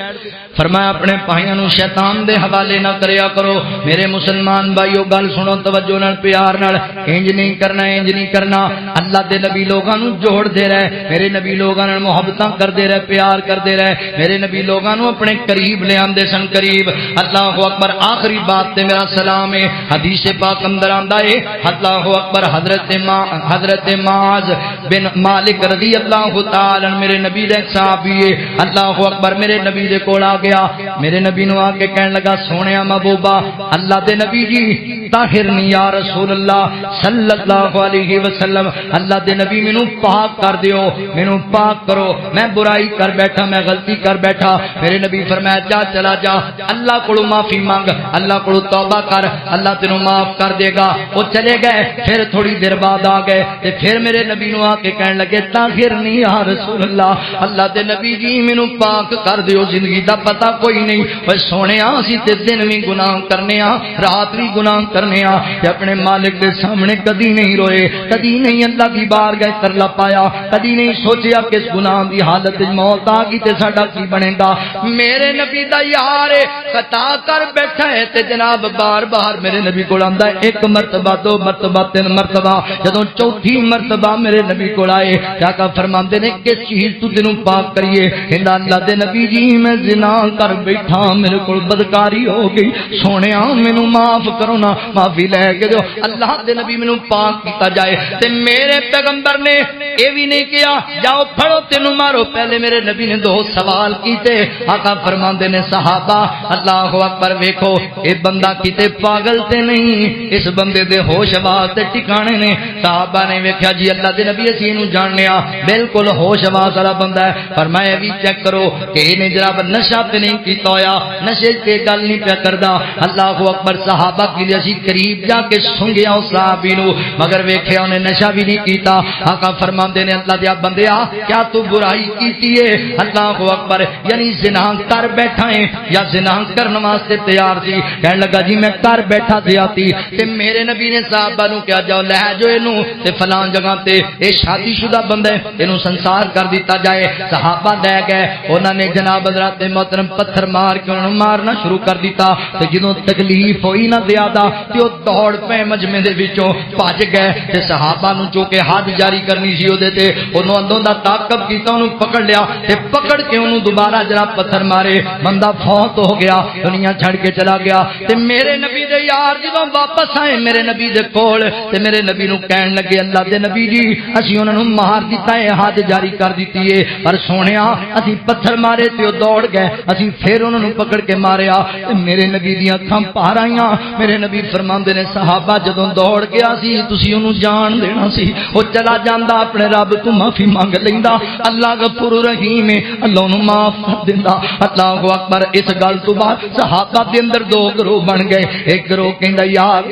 فرمایا اپنے بھائیوں نو شیطان دے حوالے نہ کریا کرو میرے مسلمان بھائیو گل سنو توجہ نال پیار نال انج نہیں کرنا اللہ دے نبی لوگاں نو جوڑ دے رہے میرے نبی لوگاں نال محبتاں کر دے رہے پیار کر دے رہے میرے نبی لوگاں نو اپنے قریب لے آندے سن قریب اللہ اکبر آخری بات تے میرا سلام ہے حدیث پاک اندر آندا ہے اللہ اکبر حضرت معاذ بن مالک رضی اللہ تعالی میرے نبی دے صحابی اللہ اکبر میرے نبی دے کول آ گیا میرے نبی نو آ کے کہنے لگا سونیا محبوبہ اللہ دے نبی جی طاہرنی یا رسول اللہ صلی اللہ علیہ وسلم اللہ دے نبی مینوں پاک کر دیو مینوں پاک کرو میں برائی کر بیٹھا میں غلطی کر بیٹھا میرے نبی فرمایا جا چلا جا اللہ کولوں معافی مانگ اللہ کولوں توبہ کر اللہ تینوں معاف کر دے گا وہ چلے گئے پھر تھوڑی دیر بعد آ گئے تے پھر میرے نبی نو آ کے کہنے لگے طاہرنی یا رسول اللہ دے نبی جی مینوں پاک کر دیو زندگی دا پتہ کوئی نہیں اوے سونیا اسی تے دن وی گناہ کرنے آ رات وی گناہ کرنے آ تے اپنے مالک دے سامنے کدی نہیں روئے کدی نہیں اللہ دی بارگاہ ترلا پایا کدی نہیں سوچیا کہ اس گناہ دی حالت وچ موت آ گئی تے ساڈا کی بنے گا میرے نبی دا یار خطا کر بیٹھا ہے تے جناب بار بار میرے نبی کول آندا ہے ایک مرتبہ دو مرتبہ تین مرتبہ جدوں چوتھی مرتبہ میرے نبی کول آئے کیا فرماندے نے کس چیز تو تینوں پاک کریے ہندا اللہ دے نبی جی میں زنا کر بیٹھا میرے کول بدکاری ہو گئی سونیا مینوں معاف کرو نا معافی لے کے دیو اللہ دے نبی مینوں پاک کیتا جائے تے میرے پیغمبر نے اے بھی نہیں کیا جاؤ پھڑو تینوں مارو پہلے میرے نبی نے دو سوال کیتے آقا فرماندے نے صحابہ اللہ اکبر ویکھو اے بندہ کیتے پاگل تے نہیں اس بندے دے ہوش آواز تے ٹھکانے نے صحابہ نے ویکھیا جی اللہ دے نبی اسی نوں جاننے بالکل ہوش آواز والا بندہ ہے فرمایا بھی چیک کرو کہ انہیں جناب نشہ تے نہیں کیتا ہویا نشے تے گل نہیں پیا کردا اللہ اکبر صحابہ کے لیے اسی قریب جا کے سنگیا اس صحابی نو مگر ویکھیا انہیں نشہ بھی نہیں کیتا آقا فرماندے نے اللہ دیا بندیا کیا تو برائی کیتی ہے اللہ اکبر یعنی زنا کر بیٹھا ہے یا زنا کرنے واسطے تیار سی کہنے لگا جی میں کر بیٹھا زیادتی تے میرے نبی نے صحابہ نو کیا جاؤ لے جو اینو تے فلان جگہ تے اے شادی شدہ بندہ ہے اینو سنسار کر دیتا جائے صحابہ لے گئے انہوں نے جناب حضرات محترم پتھر مار کے انہوں نے مارنا شروع کر دیتا تے جدوں تکلیف ہوئی نہ زیادہ تے او دوڑ پے مجمع دے وچوں بھج گئے تے صحابہ نو جو کہ حد جاری کرنی سی او دے تے انہوں اندوں دا تعقب کیتا انہوں پکڑ لیا تے پکڑ کے انہوں دوبارہ جناب پتھر مارے بندہ فوت ہو گیا دنیا چھڑ کے چلا گیا تے میرے نبی دے یار جدوں واپس آئے میرے نبی دے کول تے میرے نبی نو کہن لگے اللہ دے نبی جی اسی انہاں نو مار دیتا ہے حد جاری کر دیتی ہے پر سونیا اسی پتھر مارے تے او دوڑ گئے اسی پھر انہاں نو پکڑ کے ماریا تے میرے نبی دیاں اکھاں پار آئیاں میرے نبی فرماندے نے صحابہ جدوں دوڑ گیا سی تسی اونوں جان دینا سی او چلا جاندا اپنے رب تو معافی مانگ لیندا اللہ غفور رحیم ہے اللہ نو معاف کر دیندا اللہ اکبر اس گل تو بعد صحابہ دے اندر دو گروہ بن گئے ایک گروہ کہندا یار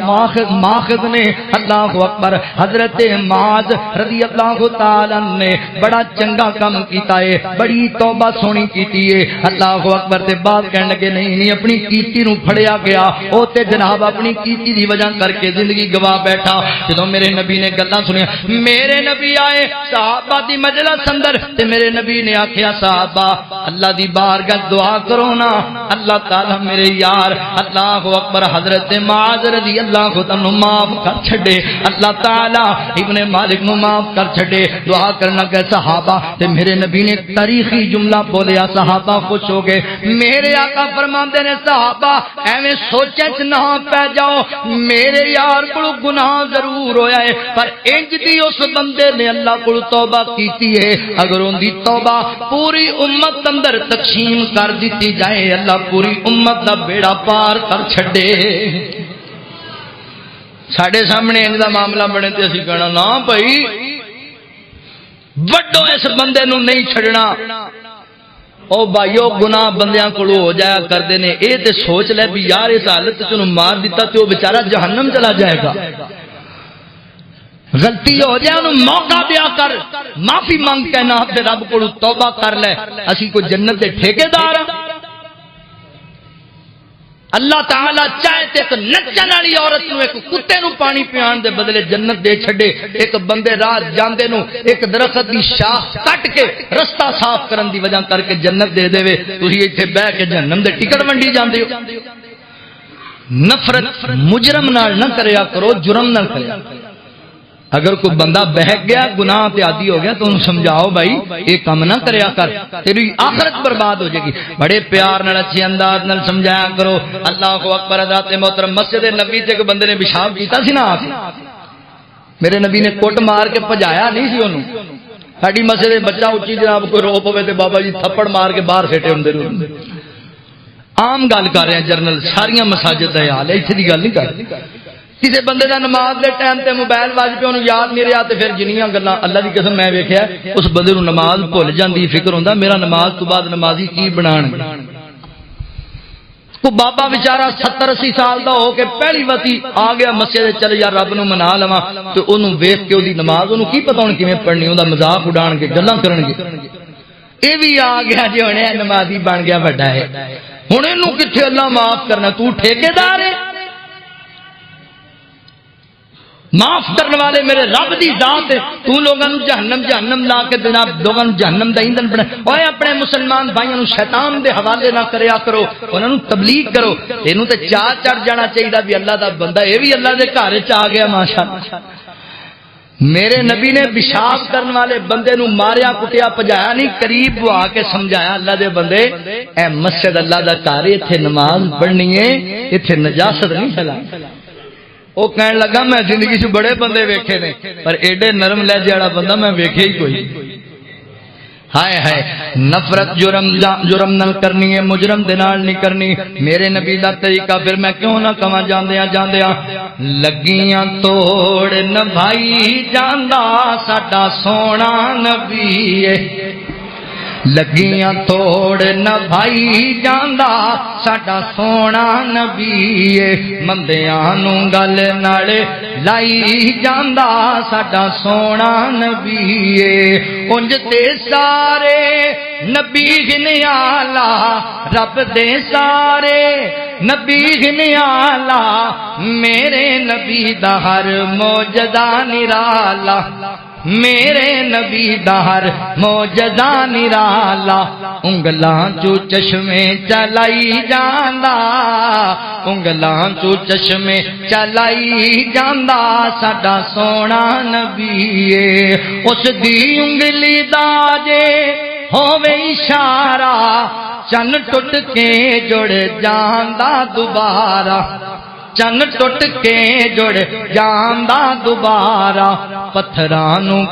ماخذ نے اللہ اکبر حضرت معاذ رضی اللہ تعالی نے بڑا چنگا کام کیتا ہے بڑی توبہ سونی کیتی ہے اللہ اکبر تے بعد کہنے لگے نہیں اپنی کیتی نو پھڑیا گیا او تے جناب اپنی کیتی دی وجہ کر کے زندگی گوا بیٹھا جدوں میرے نبی نے گلاں سنیا میرے نبی آئے صحابہ دی مجلس اندر تے میرے نبی نے آکھیا صحابہ اللہ دی بارگاہ دعا کرو نا اللہ تعالی میرے یار اللہ اکبر حضرت معاذ رضی اللہ عنہ معاف کر چھڑے اللہ تعالی ابن مالک نو معاف کر چھڑے دعا کرنا کہ صحابہ تے میرے نبی نے تاریخی جملہ بولیا صحابہ خوش ہو گئے میرے آقا فرماندے نے صحابہ ایویں سوچے چ نہ پے جاؤ میرے یار کو گناہ ضرور ہویا ہے پر انج دی اس بندے نے اللہ کو توبہ کیتی ہے اگر ان دی توبہ پوری امت اندر تقسیم کر دیتی جائے اللہ پوری امت دا بیڑا پار کر چھڑے ساڈے سامنے ان دا معاملہ بنے تے اسی کہنا نا بھائی وڈو اس بندے نو نہیں چھڑنا او بھائیو گناہ بندیاں کولوں ہو جایا کردے نے اے تے سوچ لے بھی یار اس حالت تے تینوں مار دیتا تے او بیچارہ جہنم چلا جائے گا غلطی ہو جائے انہوں موقع دیا کر معافی مانگ کے نہ تے رب کولوں توبہ کر لے اسی کو جنت دے ٹھیکیدار اللہ تعالیٰ چاہے تے ایک نچن والی عورت نو ایک کتے نو پانی پیان دے بدلے جنت دے چھڑے ایک بندے راہ جاندے نو ایک درخت دی شاخ کٹ کے رستہ صاف کرن دی وجہ کر کے جنت دے دے تسی ایتھے بیٹھ کے جہنم دے ٹکٹ ونڈی جاندے ہو نفرت مجرم نال نہ کریا کرو جرم نہ کریا اگر کوئی بندہ بہک گیا گناہ تے عادی ہو گیا تو انہوں سمجھاؤ بھائی یہ کام نہ کریا کر تیری آخرت برباد ہو جائے گی بڑے پیار نال اچھے انداز نال سمجھایا کرو اللہ کو اکبر حضرات محترم مسجد نبی تے بندے نے پیشاب کیتا سی نا میرے نبی نے کوٹ مار کے بھجایا نہیں سی انہوں ساڈی مسجد بچہ اچھی جناب کوئی رو پوے تے بابا جی تھپڑ مار کے باہر سیٹے ہوندے رہندے عام گل کر رہے ہیں جرنل ساریاں مساجد دا حال ہے ایتھے دی گل نہیں کر کسی بندے دا نماز دے ٹائم تے موبائل واج پہ انہوں یاد نہیں رہا تے پھر جنیاں گلاں اللہ دی قسم میں ویکھیا اس بندے نوں نماز بھول جاندی فکر ہوندا میرا نماز تو بعد نمازی کی بنان کو بابا بیچارہ 70-80 سال دا ہو کے پہلی واتی آ گیا مسجد چل یار رب نو منا لواں تے اونوں ویکھ کے اودی نماز اونوں کی پتہ ہن کیویں پڑھنی اوندا مذاق اڑان کے گلاں کرن گے اے وی آ گیا جی ہن نمازی بن گیا بڑا ہے ہن اینوں کتھے اللہ معاف کرنا تو ٹھیکیدار ہے معاف کرنے والے میرے رب دی ذات ہے تو لوگاں نوں جہنم لا کے جناب لوگاں نوں جہنم دا ایندھن بنا اوے اپنے مسلمان بھائیاں نوں شیطان دے حوالے نہ کریا کرو انہاں نوں تبلیغ کرو اینوں تے چاہ چڑھ جانا چاہیے بھی اللہ دا بندہ اے بھی اللہ دے گھر وچ آ گیا ماشاءاللہ میرے نبی نے پیشاب کرنے والے بندے نوں ماریا کٹیا پجایا نہیں قریب وہ آ کے سمجھایا اللہ دے بندے اے مسجد اللہ دا گھر ایتھے نماز پڑھنی ہے ایتھے نجاست نہیں پھیلانی وہ کہنے لگا میں زندگی سے بڑے بندے ویکھے نے پر ایڈے نرم لہجے والا بندہ میں ویکھے ہی کوئی ہائے ہائے نفرت جرم نال کرنی ہے مجرم دے نال نہیں کرنی میرے نبی دا طریقہ پھر میں کیوں نہ کہاں جاندیاں لگیاں توڑ نبھائی جاندا ساڈا سونا نبی ہے لگیاں توڑ نہ بھائی جاندا ساڈا سونا نبی ہے مندیاں نوں گل نال لائی جاندا ساڈا سونا نبی ہے انج تے سارے نبی گنیالا رب دے سارے نبی گنیالا میرے نبی دا ہر معجزہ نرالا میرے نبی دا ہر معجزہ نرالا انگلاں چو چشمے چلائی جاندا انگلاں چو چشمے چلائی جاندا ساڈا سونا نبی ہے اس دی انگلی دا جے ہووے اشارہ چن ٹٹ کے جڑ جاندا دوبارہ چن ٹٹ کے جڑ جاندا دوبارہ پتھراں نوں